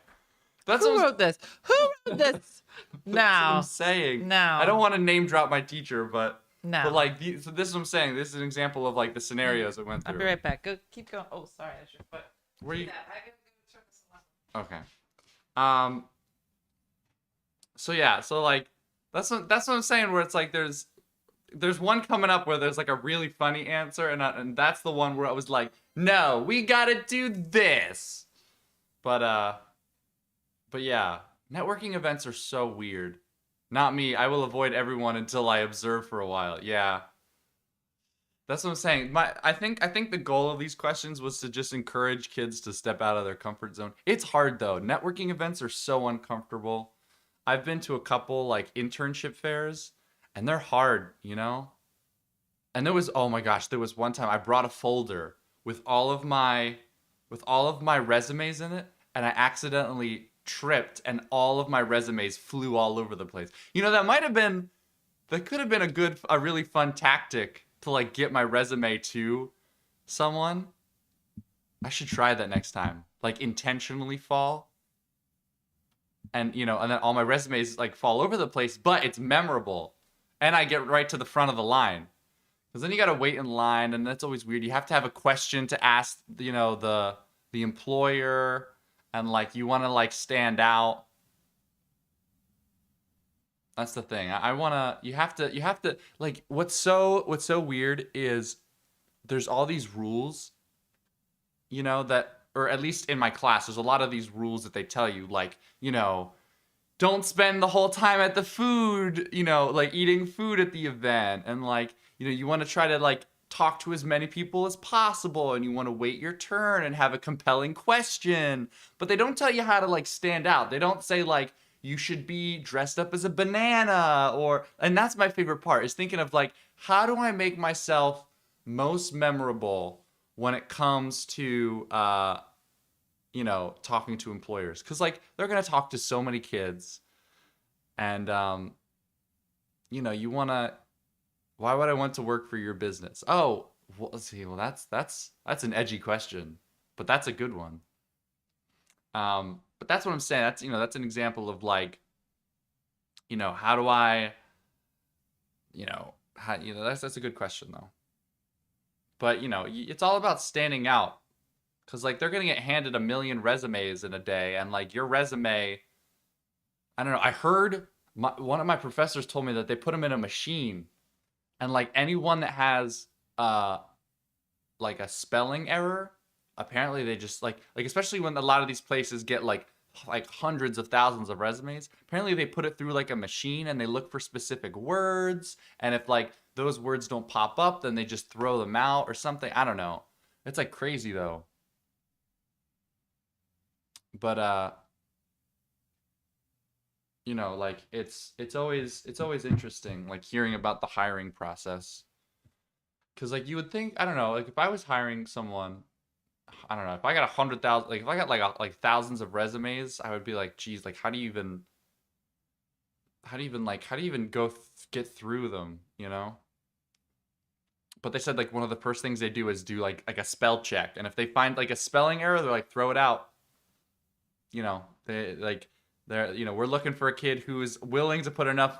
Who wrote this? Who wrote this? No. That's what I'm saying. No. I don't want to name drop my teacher, but No. But like, so this is what I'm saying. This is an example of like the scenarios I went through. I'll be right back. Keep going. Oh, sorry, that's your foot. Where you? I gotta go turn this on. Okay. So yeah. So like, that's what I'm saying. Where it's like there's one coming up where there's like a really funny answer, and that's the one where I was like, no, we gotta do this. But yeah, networking events are so weird. Not me. I will avoid everyone until I observe for a while. Yeah. That's what I'm saying. I think the goal of these questions was to just encourage kids to step out of their comfort zone. It's hard though. Networking events are so uncomfortable. I've been to a couple like internship fairs and they're hard, you know? And oh my gosh, there was one time I brought a folder with all of my resumes in it, and I accidentally tripped and all of my resumes flew all over the place. You know, that could have been a really fun tactic to like get my resume to someone. I should try that next time. Like intentionally fall. And you know, and then all my resumes like fall over the place, but it's memorable. And I get right to the front of the line. Because then you gotta wait in line, and that's always weird. You have to have a question to ask, you know, the employer. And like you want to like stand out. That's the thing. You have to like what's so weird is there's all these rules, you know, that, or at least in my class, there's a lot of these rules that they tell you, like, you know, don't spend the whole time at the food, you know, like eating food at the event, and like, you know, you want to try to like talk to as many people as possible, and you want to wait your turn and have a compelling question, but they don't tell you how to like stand out. They don't say like you should be dressed up as a banana, and that's my favorite part, is thinking of like, how do I make myself most memorable when it comes to you know, talking to employers, because like they're gonna talk to so many kids, and you know, you want to, why would I want to work for your business? Oh, well, let's see. Well, that's an edgy question, but that's a good one. But that's what I'm saying. That's, you know, that's an example of like, you know, how do I, you know, that's a good question though. But you know, it's all about standing out, because like they're gonna get handed a million resumes in a day, and like your resume, I don't know. I heard one of my professors told me that they put them in a machine. And like anyone that has like a spelling error, apparently they just like especially when a lot of these places get like hundreds of thousands of resumes, apparently they put it through like a machine and they look for specific words, and if like those words don't pop up, then they just throw them out or something. I don't know. It's like crazy though. But you know, like it's always interesting like hearing about the hiring process, because like you would think, I don't know, like if I was hiring someone, I don't know, if I got 100,000, like if I got like thousands of resumes, I would be like, geez, like how do you even get through them, you know? But they said like one of the first things they do is do like a spell check, and if they find like a spelling error, they're like, throw it out. You know, they like We're looking for a kid who is willing to put enough,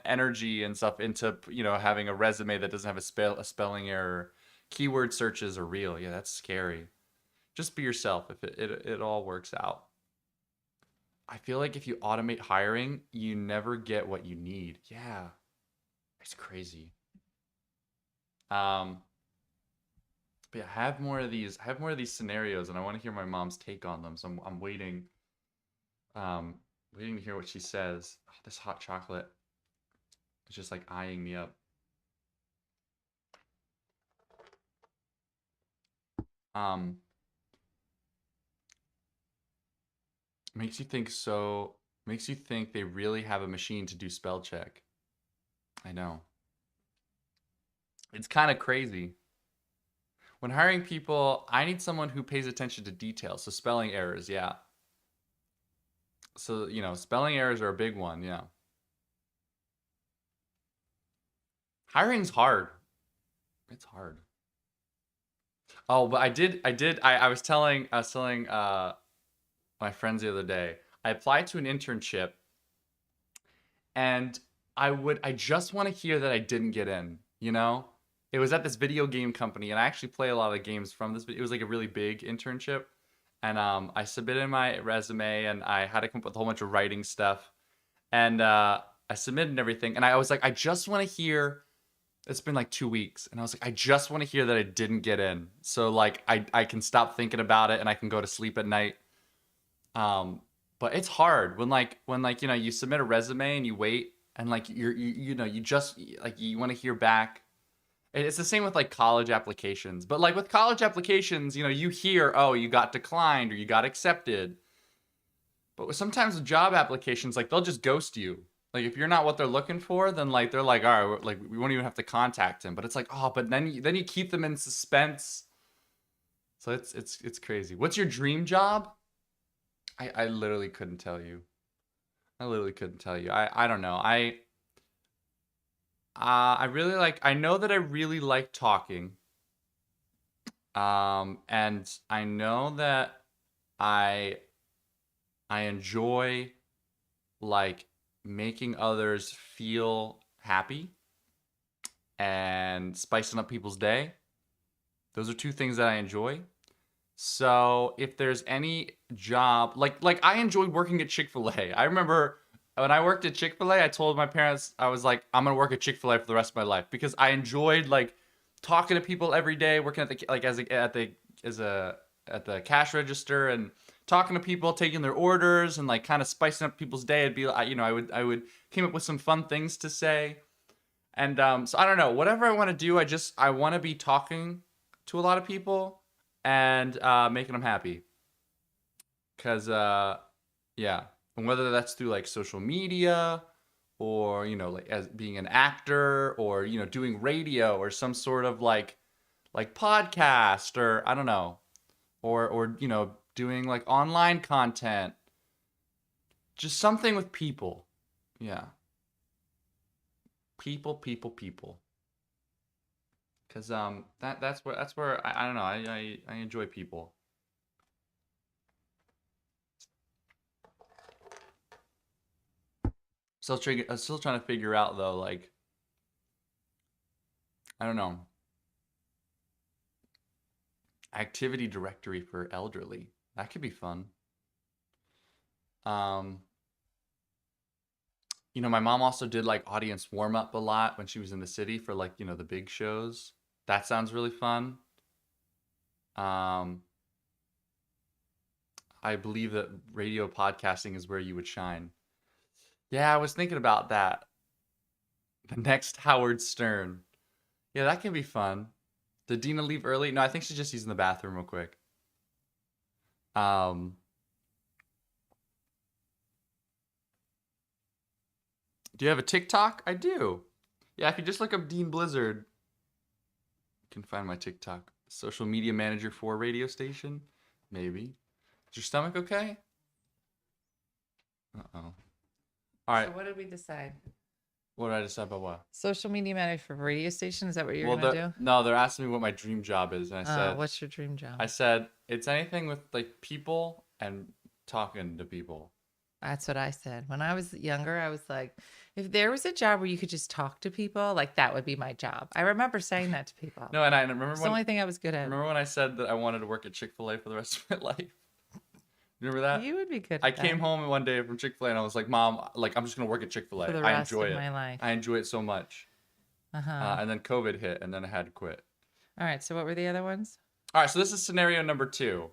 energy and stuff into, having a resume that doesn't have a spelling error. Keyword searches are real. Yeah, that's scary. Just be yourself. If it all works out. I feel like if you automate hiring, you never get what you need. Yeah, it's crazy. But yeah, have more of these scenarios, and I want to hear my mom's take on them. So I'm waiting. Waiting to hear what she says. Oh, this hot chocolate is just like eyeing me up. Makes you think they really have a machine to do spell check. I know. It's kind of crazy. When hiring people, I need someone who pays attention to details. So spelling errors, yeah. So, spelling errors are a big one, yeah. Hiring's hard. It's hard. Oh, but I was telling my friends the other day, I applied to an internship and I just want to hear that I didn't get in, It was at this video game company, and I actually play a lot of games from this. It was like a really big internship. And I submitted my resume, and I had to come up with a whole bunch of writing stuff. And I submitted everything, and I was like, I just want to hear. It's been like 2 weeks, and I was like, I just want to hear that I didn't get in, so like I can stop thinking about it, and I can go to sleep at night. But it's hard when you submit a resume and you wait, and like you just like you want to hear back. It's the same with like college applications. But like with college applications, you hear, oh, you got declined or you got accepted. But sometimes with job applications, like they'll just ghost you. Like if you're not what they're looking for, then like they're like, all right, like we won't even have to contact him. But it's like, oh, but then you keep them in suspense. So it's crazy. What's your dream job? I literally couldn't tell you. I don't know. I know that I really like talking. And I know that I enjoy like making others feel happy and spicing up people's day. Those are two things that I enjoy. So if there's any job, like I enjoyed working at Chick-fil-A. I remember when I worked at Chick-fil-A, I told my parents, I was like, I'm gonna work at Chick-fil-A for the rest of my life, because I enjoyed like talking to people every day, working at the at the cash register and talking to people, taking their orders, and like kind of spicing up people's day. It'd be I would came up with some fun things to say, and so I don't know, whatever I want to do, I want to be talking to a lot of people and making them happy, because yeah. And whether that's through like social media or, like as being an actor or, doing radio or some sort of like podcast, or I don't know, or, doing like online content, just something with people. Yeah. People. Cause, that's where I don't know. I enjoy people. I'm still trying to figure out though, like, I don't know, activity directory for elderly. That could be fun. My mom also did like audience warm up a lot when she was in the city for like, the big shows. That sounds really fun. I believe that radio podcasting is where you would shine. Yeah, I was thinking about that. The next Howard Stern. Yeah, that can be fun. Did Dina leave early? No, I think she's just using the bathroom real quick. Do you have a TikTok? I do. Yeah, if you just look up Dean Blizzard, you can find my TikTok. Social media manager for a radio station? Maybe. Is your stomach okay? Uh-oh. All right. So what did we decide? What did I decide about what? Social media manager for radio station? Is that what you're going to do? No, they're asking me what my dream job is. And I said, what's your dream job? I said, it's anything with like people and talking to people. That's what I said. When I was younger, I was like, if there was a job where you could just talk to people, like that would be my job. I remember saying that to people. No, and I remember It's the only thing I was good at. remember when I said that I wanted to work at Chick-fil-A for the rest of my life? Remember that? You would be good. I At came that home one day from Chick-fil-A and I was like, Mom, like I'm just gonna work at Chick-fil-A. for the I rest enjoy of it. my life. I enjoy it so much. And then COVID hit, and then I had to quit. All right. So what were the other ones? All right, so this is scenario number 2.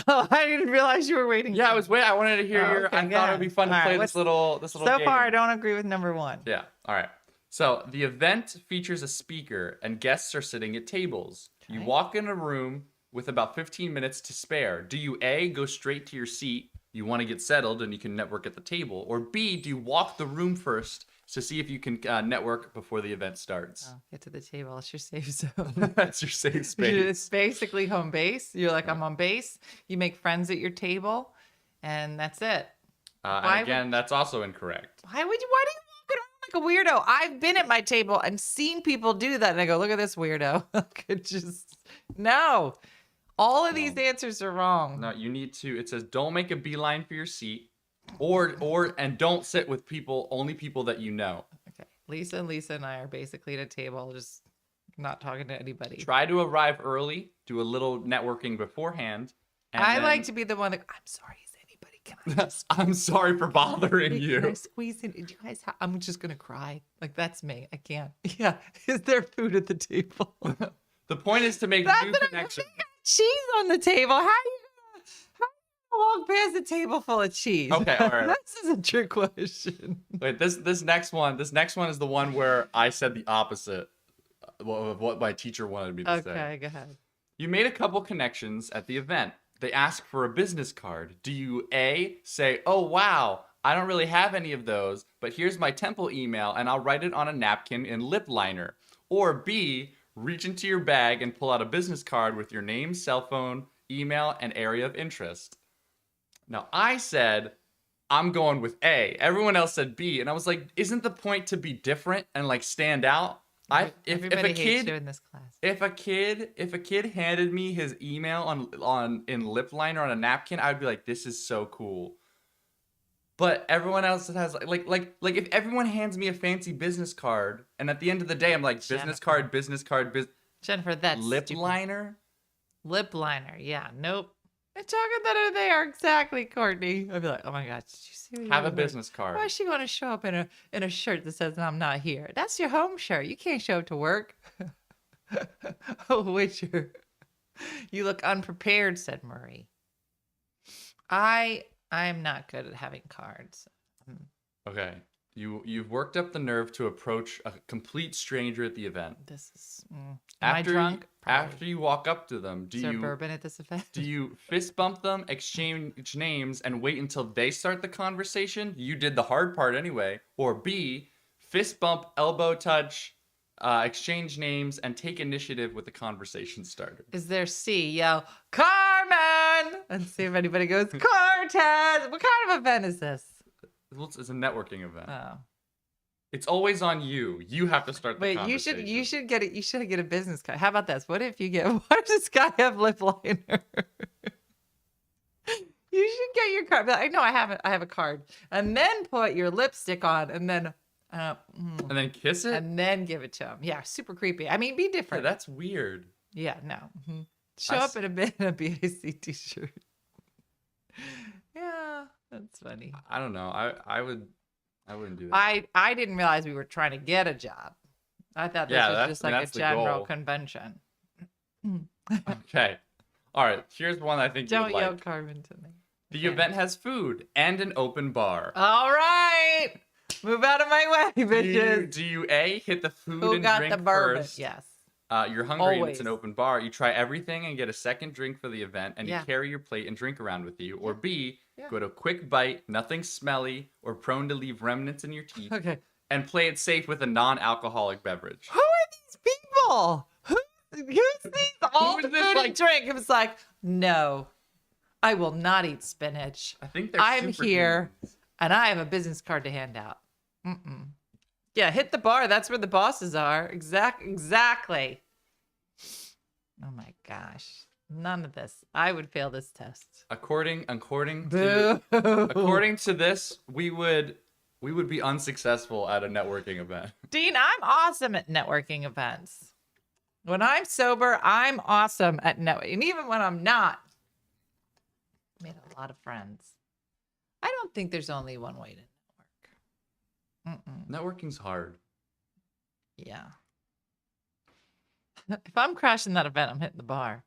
Oh, I didn't realize you were waiting. Yeah, I was waiting. I wanted to hear your. okay, I thought it would be fun to All right, play this little So game. far, I don't agree with number 1. Yeah. All right. So the event features a speaker, and guests are sitting at tables. You Okay. walk in a room with about 15 minutes to spare. Do you A, go straight to your seat? You want to get settled and you can network at the table. Or B, do you walk the room first to see if you can network before the event starts? Oh, get to the table. It's your safe zone. That's your safe space. It's basically home base. You're like, I'm on base. You make friends at your table, and that's it. And again, that's also incorrect. Why do you walk around like a weirdo? I've been at my table and seen people do that, and I go, look at this weirdo. No. All of these answers are wrong. No, you need to. It says don't make a beeline for your seat, and don't sit with only people that you know. Okay. Lisa and I are basically at a table, just not talking to anybody. Try to arrive early. Do a little networking beforehand. And I then- like to be the one that, I'm sorry, is anybody? Can I just I'm sorry for bothering Can I you. squeeze in? Do you guys I'm just gonna cry. Like that's me. I can't. Yeah. Is there food at the table? The point is to make That's new what connections. Cheese on the table. How you gonna walk past a table full of cheese? Okay, all right. This is a trick question. Wait, this next one is the one where I said the opposite of what my teacher wanted me to say. Okay, go ahead. You made a couple connections at the event. They ask for a business card. Do you A, say, oh wow, I don't really have any of those, but here's my temple email and I'll write it on a napkin in lip liner? Or B, reach into your bag and pull out a business card with your name, cell phone, email, and area of interest? Now, I said, I'm going with A. Everyone else said B. And I was like, isn't the point to be different and like stand out? If Everybody a hates kid you in this class. if a kid handed me his email in lip liner on a napkin, I'd be like, this is so cool. But everyone else has like if everyone hands me a fancy business card and at the end of the day I'm like business card, Jennifer, that's lip stupid. liner. Lip liner. Yeah. Nope. I'm talking that they are exactly, Courtney. I'd be like, oh my God, did you see what Have you a did? business card. Why is she going to show up in a shirt that says I'm not here? That's your home shirt. You can't show up to work. Oh, Witcher. You look unprepared, said Murray. I'm not good at having cards. Okay. You've worked up the nerve to approach a complete stranger at the event. This is. Am I drunk? Probably. After you walk up to them, Is there bourbon at this event? do you fist bump them, exchange names, and wait until they start the conversation? You did the hard part anyway. Or B, fist bump, elbow touch, exchange names, and take initiative with the conversation starter. Is there C? Yell, Carmen! And see if anybody goes, Cortez! What kind of event is this? Well, it's a networking event. Oh. It's always on you. You have to start the Wait, conversation. you should get it. You should get a business card. How about this? What if you get? Why does this guy have lip liner? You should get your card. Be like, no, I haven't. I have a card, and then put your lipstick on, and then, And then kiss it? and then give it to him. Yeah, super creepy. I mean, be Yeah, different. that's weird. Yeah, no. Show I up in a BAC t-shirt. Yeah, that's funny. I don't know. I wouldn't do that. I didn't realize we were trying to get a job. I thought this Yeah, was that's- just like a that's the general goal. convention. Okay. All right. Here's one I think you Don't would yell like. Carmen to me. The event has food and an open bar. All right. Move out of my way, bitches. Do you A, hit the food Who and got drink the bourbon? first? Yes. You're hungry and it's an Always. open bar. You try everything and get a second drink for the event, and Yeah. you carry your plate and drink around with you. Or B, Yeah. go to a quick bite, nothing smelly or prone to leave remnants in your teeth, Okay. and play it safe with a non-alcoholic beverage. Who are these people? Who's these? All Who the is this, food like- and drink. It was like, no, I will not eat spinach. I think they're I'm superhumans. here, and I have a business card to hand out. Yeah, hit the bar. That's where the bosses are. Exactly. Oh my gosh. None of this. I would fail this test. According Boo. to this, we would be unsuccessful at a networking event. Dean, I'm awesome at networking events. When I'm sober, I'm awesome at networking. And even when I'm not, I made a lot of friends. I don't think there's only one way to network. Networking's hard. Yeah. If I'm crashing that event, I'm hitting the bar.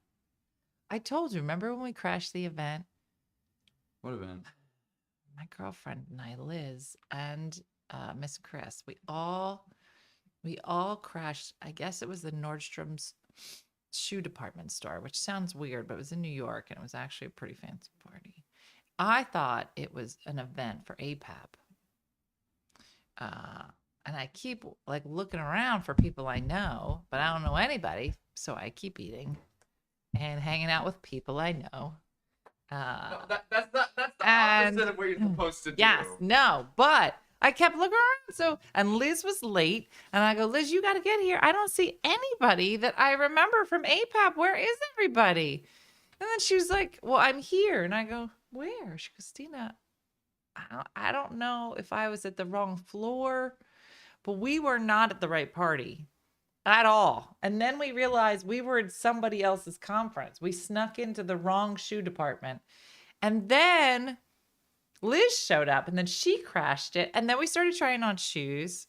I told you, remember when we crashed the event? What event? My girlfriend and I, Liz, and Miss Chris, we all crashed. I guess it was the Nordstrom's shoe department store, which sounds weird, but it was in New York, and it was actually a pretty fancy party. I thought it was an event for APAP. And I keep like looking around for people I know, but I don't know anybody. So I keep eating and hanging out with people I know. That's the opposite of what you're supposed to do. Yes, no, but I kept looking around. And Liz was late, and I go, Liz, you got to get here. I don't see anybody that I remember from APAP. Where is everybody? And then she was like, well, I'm here. And I go, where? She goes, Tina, I don't know if I was at the wrong floor, but we were not at the right party at all. And then we realized we were at somebody else's conference. We snuck into the wrong shoe department. And then Liz showed up, and then she crashed it. And then we started trying on shoes.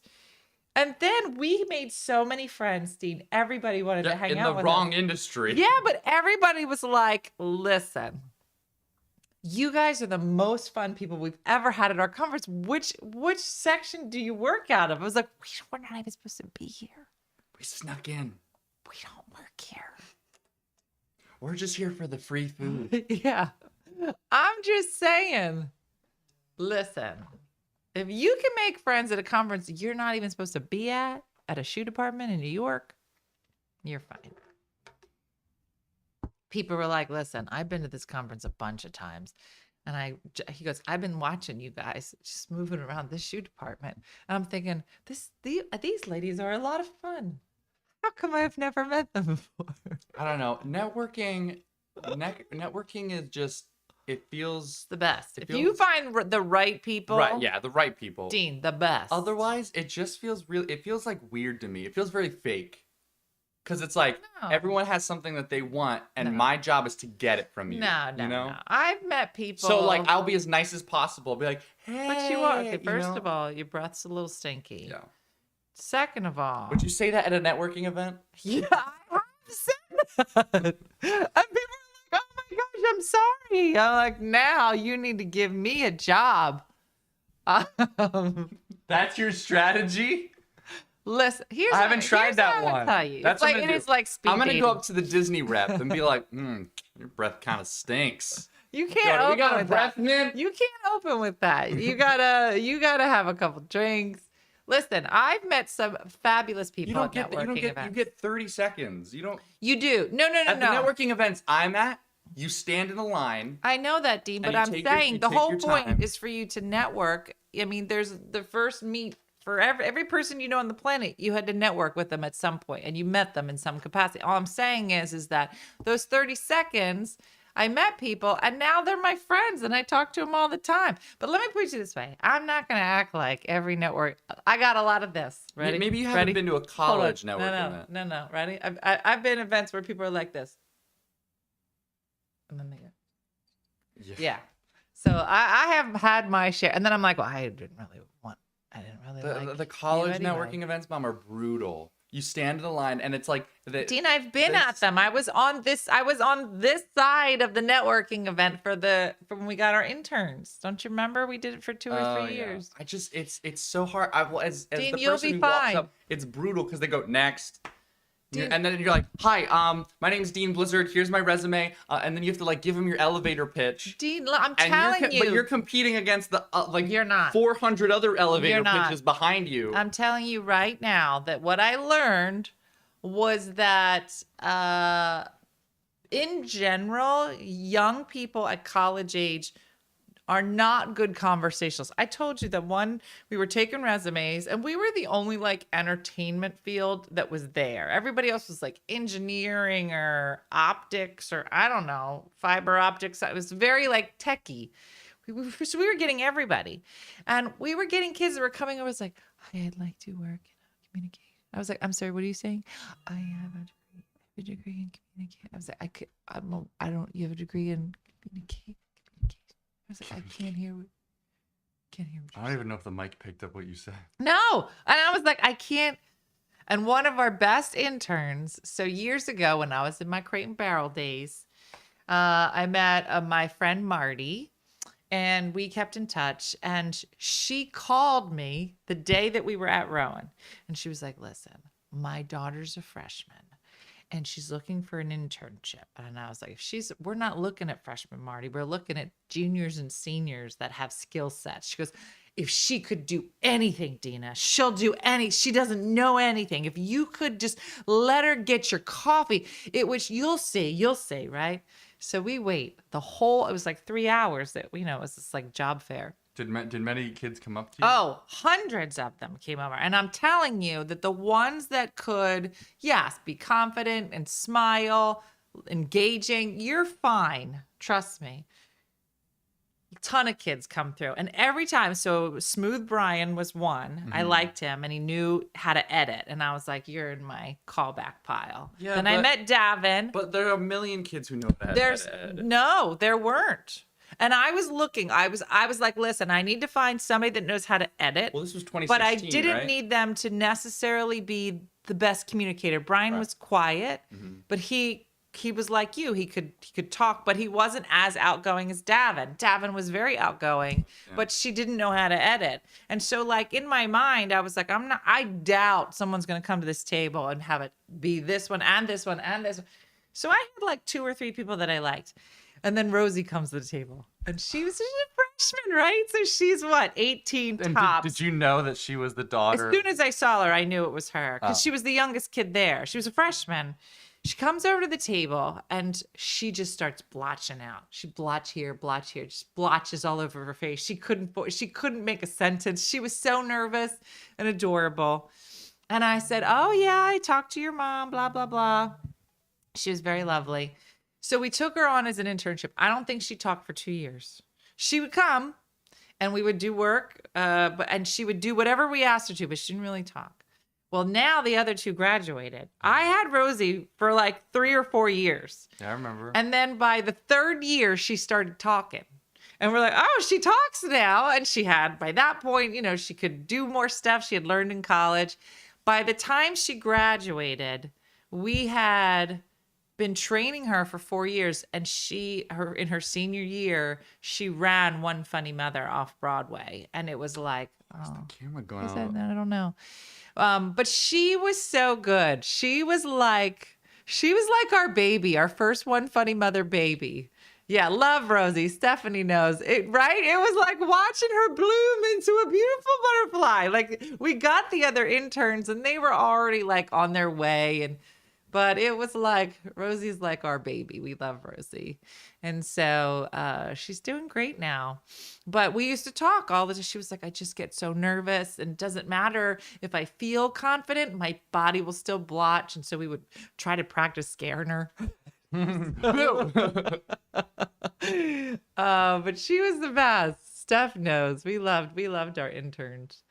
And then we made so many friends, Dean. Everybody wanted to hang out with us. In the wrong industry. Yeah, but everybody was like, listen, you guys are the most fun people we've ever had at our conference. Which section do you work out of? I was like, we're not even supposed to be here. We snuck in. We don't work here. We're just here for the free food. Yeah. I'm just saying, listen, if you can make friends at a conference you're not even supposed to be at a shoe department in New York, you're fine. People were like, listen, I've been to this conference a bunch of times. And he goes, I've been watching you guys just moving around this shoe department. And I'm thinking, these ladies are a lot of fun. How come I've never met them before? I don't know. Networking is just, it feels the best. If you find the right people. Right, yeah, the right people. Dean, the best. Otherwise, it just feels it feels like weird to me. It feels very fake. Because it's like, everyone has something that they want, and my job is to get it from you. No. I've met people. So, like, I'll be as nice as possible. Be like, hey. But you are. Okay, first of all, your breath's a little stinky. Yeah. Second of all. Would you say that at a networking event? Yeah, I have said that. And people are like, oh my gosh, I'm sorry. I'm like, now you need to give me a job. That's your strategy? Listen, I haven't tried that one. Tell you. That's like, it is like speed I'm gonna dating. go up to the Disney rep and be like, your breath kind of stinks. You can't open we got a with breath that. mint? You can't open with that. You gotta have a couple drinks. Listen, I've met some fabulous people at networking events. You get 30 seconds. You don't. You do. No. At the networking events I'm at, you stand in a line. I know that, Dean, but I'm saying the whole point is for you to network. I mean, there's the first meet. For every person you know on the planet, you had to network with them at some point, and you met them in some capacity. All I'm saying is that those 30 seconds, I met people, and now they're my friends, and I talk to them all the time. But let me put it this way. I'm not going to act like every network. I got a lot of this. Ready? Maybe you haven't been to a college networking event. No. Ready? I've been to events where people are like this. And then they go. Yeah. So I have had my share. And then I'm like, well, I didn't really like the college networking events, Mom, are brutal. You stand in the line, and it's like Dean, I've been at them. I was on this side of the networking event for when we got our interns. Don't you remember? We did it for 2 or 3 years. I just it's so hard. As Dean, the you'll person be who walks fine. up, it's brutal because they go next. And then you're like, hi, my name's Dean Blizzard. Here's my resume. And then you have to like give them your elevator pitch. Dean, I'm telling you. But you're competing against the you're not 400 other elevator pitches behind you. I'm telling you right now that what I learned was that in general, young people at college age are not good conversationalists. I told you that one, we were taking resumes and we were the only like entertainment field that was there. Everybody else was like engineering or optics or I don't know, fiber optics. It was very like techie. So we were getting everybody. And we were getting kids that were coming over. It's like, hi, I'd like to work in communication. I was like, I'm sorry, what are you saying? I have a degree in communication. I was like, you have a degree in communication. I was like, I can't hear what I don't even know if the mic picked up what you said. No. And I was like, I can't. And one of our best interns, so years ago when I was in my Crate and Barrel days, I met my friend Marty, and we kept in touch. And she called me the day that we were at Rowan. And she was like, listen, my daughter's a freshman and she's looking for an internship. And I was like, we're not looking at freshmen, Marty. We're looking at juniors and seniors that have skill sets. She goes, if she could do anything, Dina, she'll do she doesn't know anything. If you could just let her get your coffee, you'll see, right? So we wait it was like 3 hours that, it was this like job fair. Did many kids come up to you? Oh, hundreds of them came over. And I'm telling you that the ones that could, yes, be confident and smile, engaging, you're fine. Trust me. A ton of kids come through. And every time, so Smooth Brian was one. Mm-hmm. I liked him and he knew how to edit. And I was like, you're in my callback pile. Yeah, then I met Davin. But there are a million kids who know that. No, there weren't. And I was looking, I was like, listen, I need to find somebody that knows how to edit. Well, this was 2016, but I didn't right? need them to necessarily be the best communicator. Brian was quiet, but he was like you. He could talk, but he wasn't as outgoing as Davin. Davin was very outgoing, but she didn't know how to edit. And so like in my mind, I was like, I doubt someone's going to come to this table and have it be this one and this one and this one. So I had like 2 or 3 people that I liked. And then Rosie comes to the table, and she's a freshman, right? So she's what, 18 tops. Did you know that she was the daughter? As soon as I saw her, I knew it was her because she was the youngest kid there. She was a freshman. She comes over to the table, and she just starts blotching out. She blotch here, just blotches all over her face. She couldn't make a sentence. She was so nervous and adorable. And I said, oh, yeah, I talked to your mom, blah, blah, blah. She was very lovely. So we took her on as an internship. I don't think she talked for 2 years. She would come and we would do work, and she would do whatever we asked her to, but she didn't really talk. Well, now the other 2 graduated. I had Rosie for like 3 or 4 years. Yeah, I remember. And then by the 3rd year, she started talking. And we're like, oh, she talks now. And she had, by that point, she could do more stuff she had learned in college. By the time she graduated, we had been training her for 4 years, and in her senior year, she ran One Funny Mother off Broadway, and it was like, where's the camera going? I don't know, but she was so good. She was like our baby, our first One Funny Mother baby. Yeah, love Rosie. Stephanie knows it, right? It was like watching her bloom into a beautiful butterfly. Like we got the other interns, and they were already like on their way, but it was like, Rosie's like our baby. We love Rosie. And so she's doing great now. But we used to talk all the time. She was like, I just get so nervous. And it doesn't matter if I feel confident, my body will still blotch. And so we would try to practice scaring her. But she was the best. Steph knows. We loved our interns.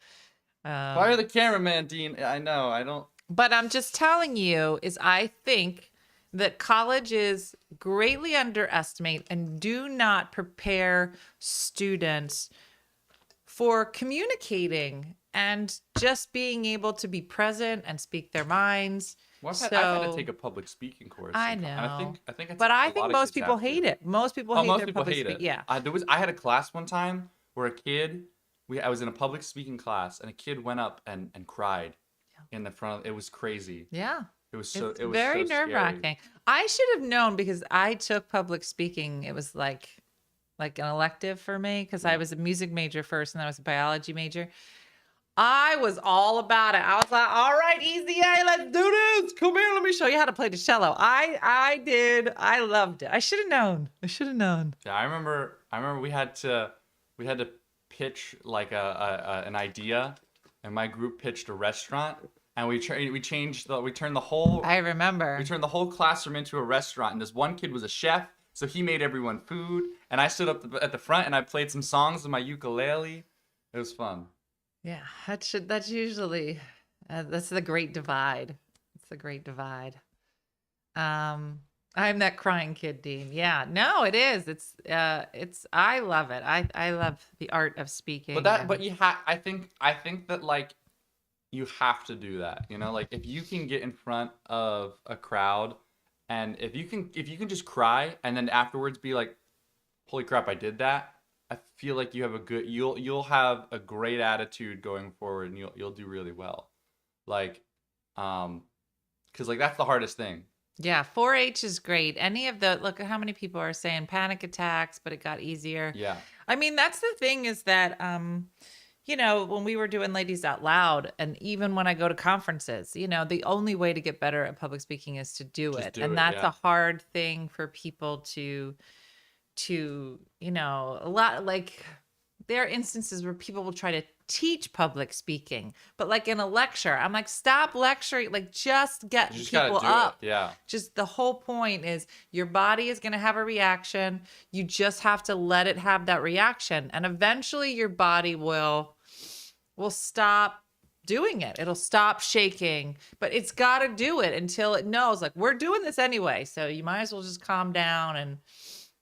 Fire the cameraman, Dean. I know. I don't. But I'm just telling you is I think that colleges greatly underestimate and do not prepare students for communicating and just being able to be present and speak their minds. Well, I've had to take a public speaking course. I know. And I think most people hate it. Most people hate their public speaking. Yeah. I had a class one time where a kid, I was in a public speaking class, and a kid went up and cried in the front. It was crazy. Yeah. It was very nerve-wracking. I should have known because I took public speaking. It was like an elective for me because I was a music major first and I was a biology major. I was all about it. I was like, all right, easy A, let's do this. Come here, let me show you how to play the cello. I did. I loved it. I should have known. Yeah, I remember we had to we had to pitch like an idea, and my group pitched a restaurant, and we turned the whole I remember. we turned the whole classroom into a restaurant, and this one kid was a chef, so he made everyone food, and I stood up at the front and I played some songs with my ukulele. It was fun. Yeah, that's usually that's the great divide. It's the great divide. I'm that crying kid, Dean. Yeah, no, it is. It's I love it. I love the art of speaking. But I think that like you have to do that, you know, like if you can get in front of a crowd, and if you can just cry and then afterwards be like, holy crap, I did that. I feel like you have you'll have a great attitude going forward, and you'll do really well. Like, because like that's the hardest thing. Yeah, 4-H is great. Any of the look at how many people are saying panic attacks, but it got easier. Yeah. I mean, that's the thing is that you know, when we were doing Ladies Out Loud, and even when I go to conferences, you know, the only way to get better at public speaking is to do it. And that's a hard thing for people to, you know, a lot like there are instances where people will try to teach public speaking, but like in a lecture, I'm like, stop lecturing, like just get people up. Yeah. Just the whole point is your body is going to have a reaction. You just have to let it have that reaction. And eventually your body will stop doing it. It'll stop shaking, but it's got to do it until it knows like we're doing this anyway. So you might as well just calm down. And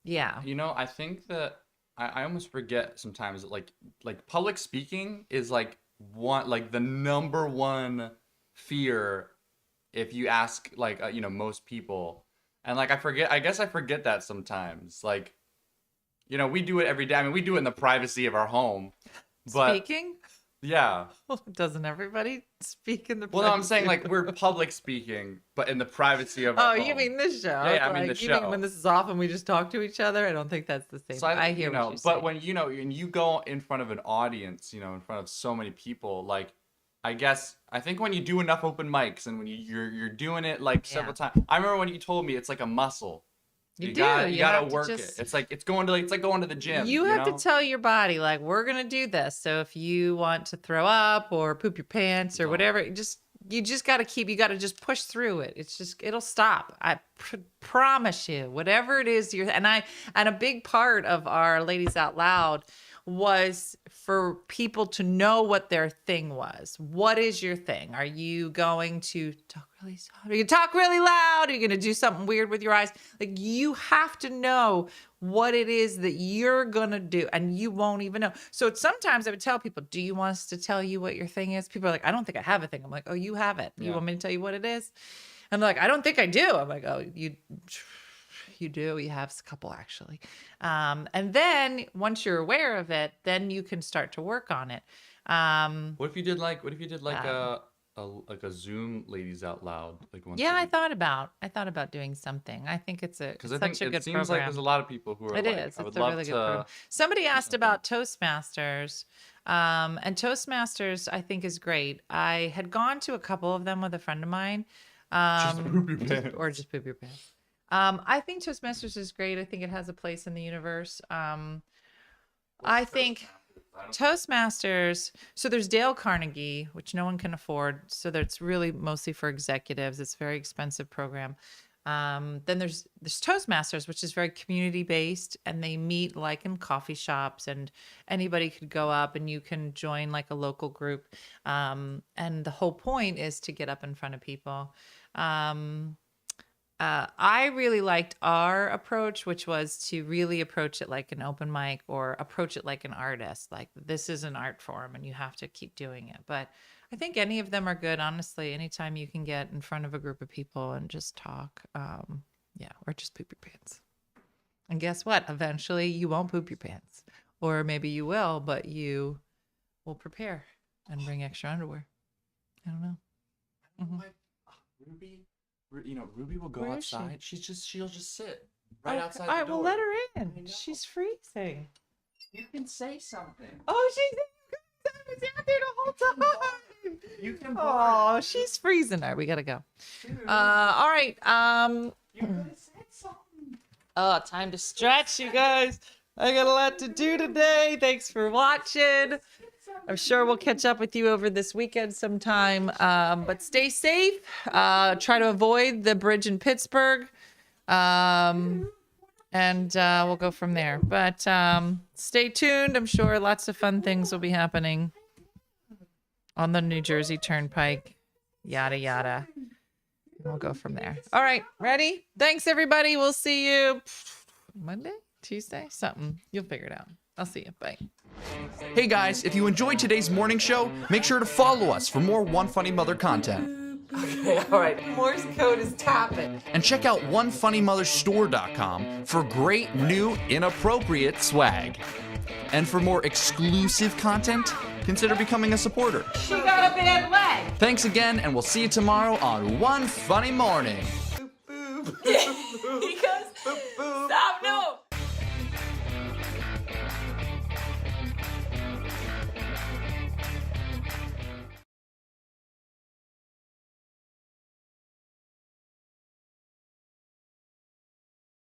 yeah, you know, I think that I almost forget sometimes that like public speaking is like the number one fear if you ask like you know, most people, and like I guess I forget that sometimes. Like, you know, we do it every day. I mean, we do it in the privacy of our home, but speaking. Yeah. Well, doesn't everybody speak in the Well, no, I'm saying like we're public speaking, but in the privacy of Oh, our you home. mean this show? Yeah, I mean the You show. mean when this is off and we just talk to each other? I don't think that's the same. So I hear you know, what you're but saying. when you go in front of an audience, you know, in front of so many people, like I think when you do enough open mics and when you're doing it like several times. I remember when you told me it's like a muscle. You gotta work it. It's like going to the gym. You have to tell your body like we're gonna do this. So if you want to throw up or poop your pants or whatever, you just gotta just push through it. It'll stop. I promise you. Whatever it is and a big part of our Ladies Out Loud was for people to know what their thing was. What is your thing? Are you going to talk really soft? Are you talk really loud? Are you going to do something weird with your eyes? Like you have to know what it is that you're going to do, and you won't even know. So sometimes I would tell people, do you want us to tell you what your thing is? People are like, I don't think I have a thing. I'm like, oh, you have it. You want me to tell you what it is? And they're like, I don't think I do. I'm like, oh, you do. You have a couple actually. And then once you're aware of it, then you can start to work on it. What if you did like a Zoom Ladies Out Loud like once? Yeah, I thought about doing something. I think it's such a good program. It seems like there's a lot of people who are It like, is. I would It's a love really to. good program. Somebody asked about Toastmasters. And Toastmasters I think is great. I had gone to a couple of them with a friend of mine. Just poop your pants. Or just poop your pants. I think Toastmasters is great. I think it has a place in the universe. I think Toastmasters, so there's Dale Carnegie, which no one can afford. So that's really mostly for executives. It's a very expensive program. Then there's Toastmasters, which is very community based, and they meet like in coffee shops, and anybody could go up and you can join like a local group. And the whole point is to get up in front of people. I really liked our approach, which was to really approach it like an open mic or approach it like an artist. Like this is an art form and you have to keep doing it. But I think any of them are good, honestly. Anytime you can get in front of a group of people and just talk, or just poop your pants. And guess what? Eventually you won't poop your pants. Or maybe you will, but you will prepare and bring extra underwear. I don't know. Ruby, you know, Ruby will go Where is outside. She'll just sit right outside All the right, door. well, let her in. She's freezing. You can say something. Oh, she's out there the whole time. You can. Oh, she's freezing. All right, we gotta go. All right. You could have said something. Oh, time to stretch, you guys. I got a lot to do today. Thanks for watching. I'm sure we'll catch up with you over this weekend sometime. But stay safe. Try to avoid the bridge in Pittsburgh. And we'll go from there. But stay tuned. I'm sure lots of fun things will be happening on the New Jersey Turnpike. Yada, yada. We'll go from there. All right. Ready? Thanks, everybody. We'll see you Monday, Tuesday, something. You'll figure it out. I'll see you. Bye. Hey guys, if you enjoyed today's morning show, make sure to follow us for more One Funny Mother content. Okay, all right. Morse code is tapping. And check out OneFunnyMotherStore.com for great new inappropriate swag. And for more exclusive content, consider becoming a supporter. She got a bad leg. Thanks again, and we'll see you tomorrow on One Funny Morning. He goes, stop, no.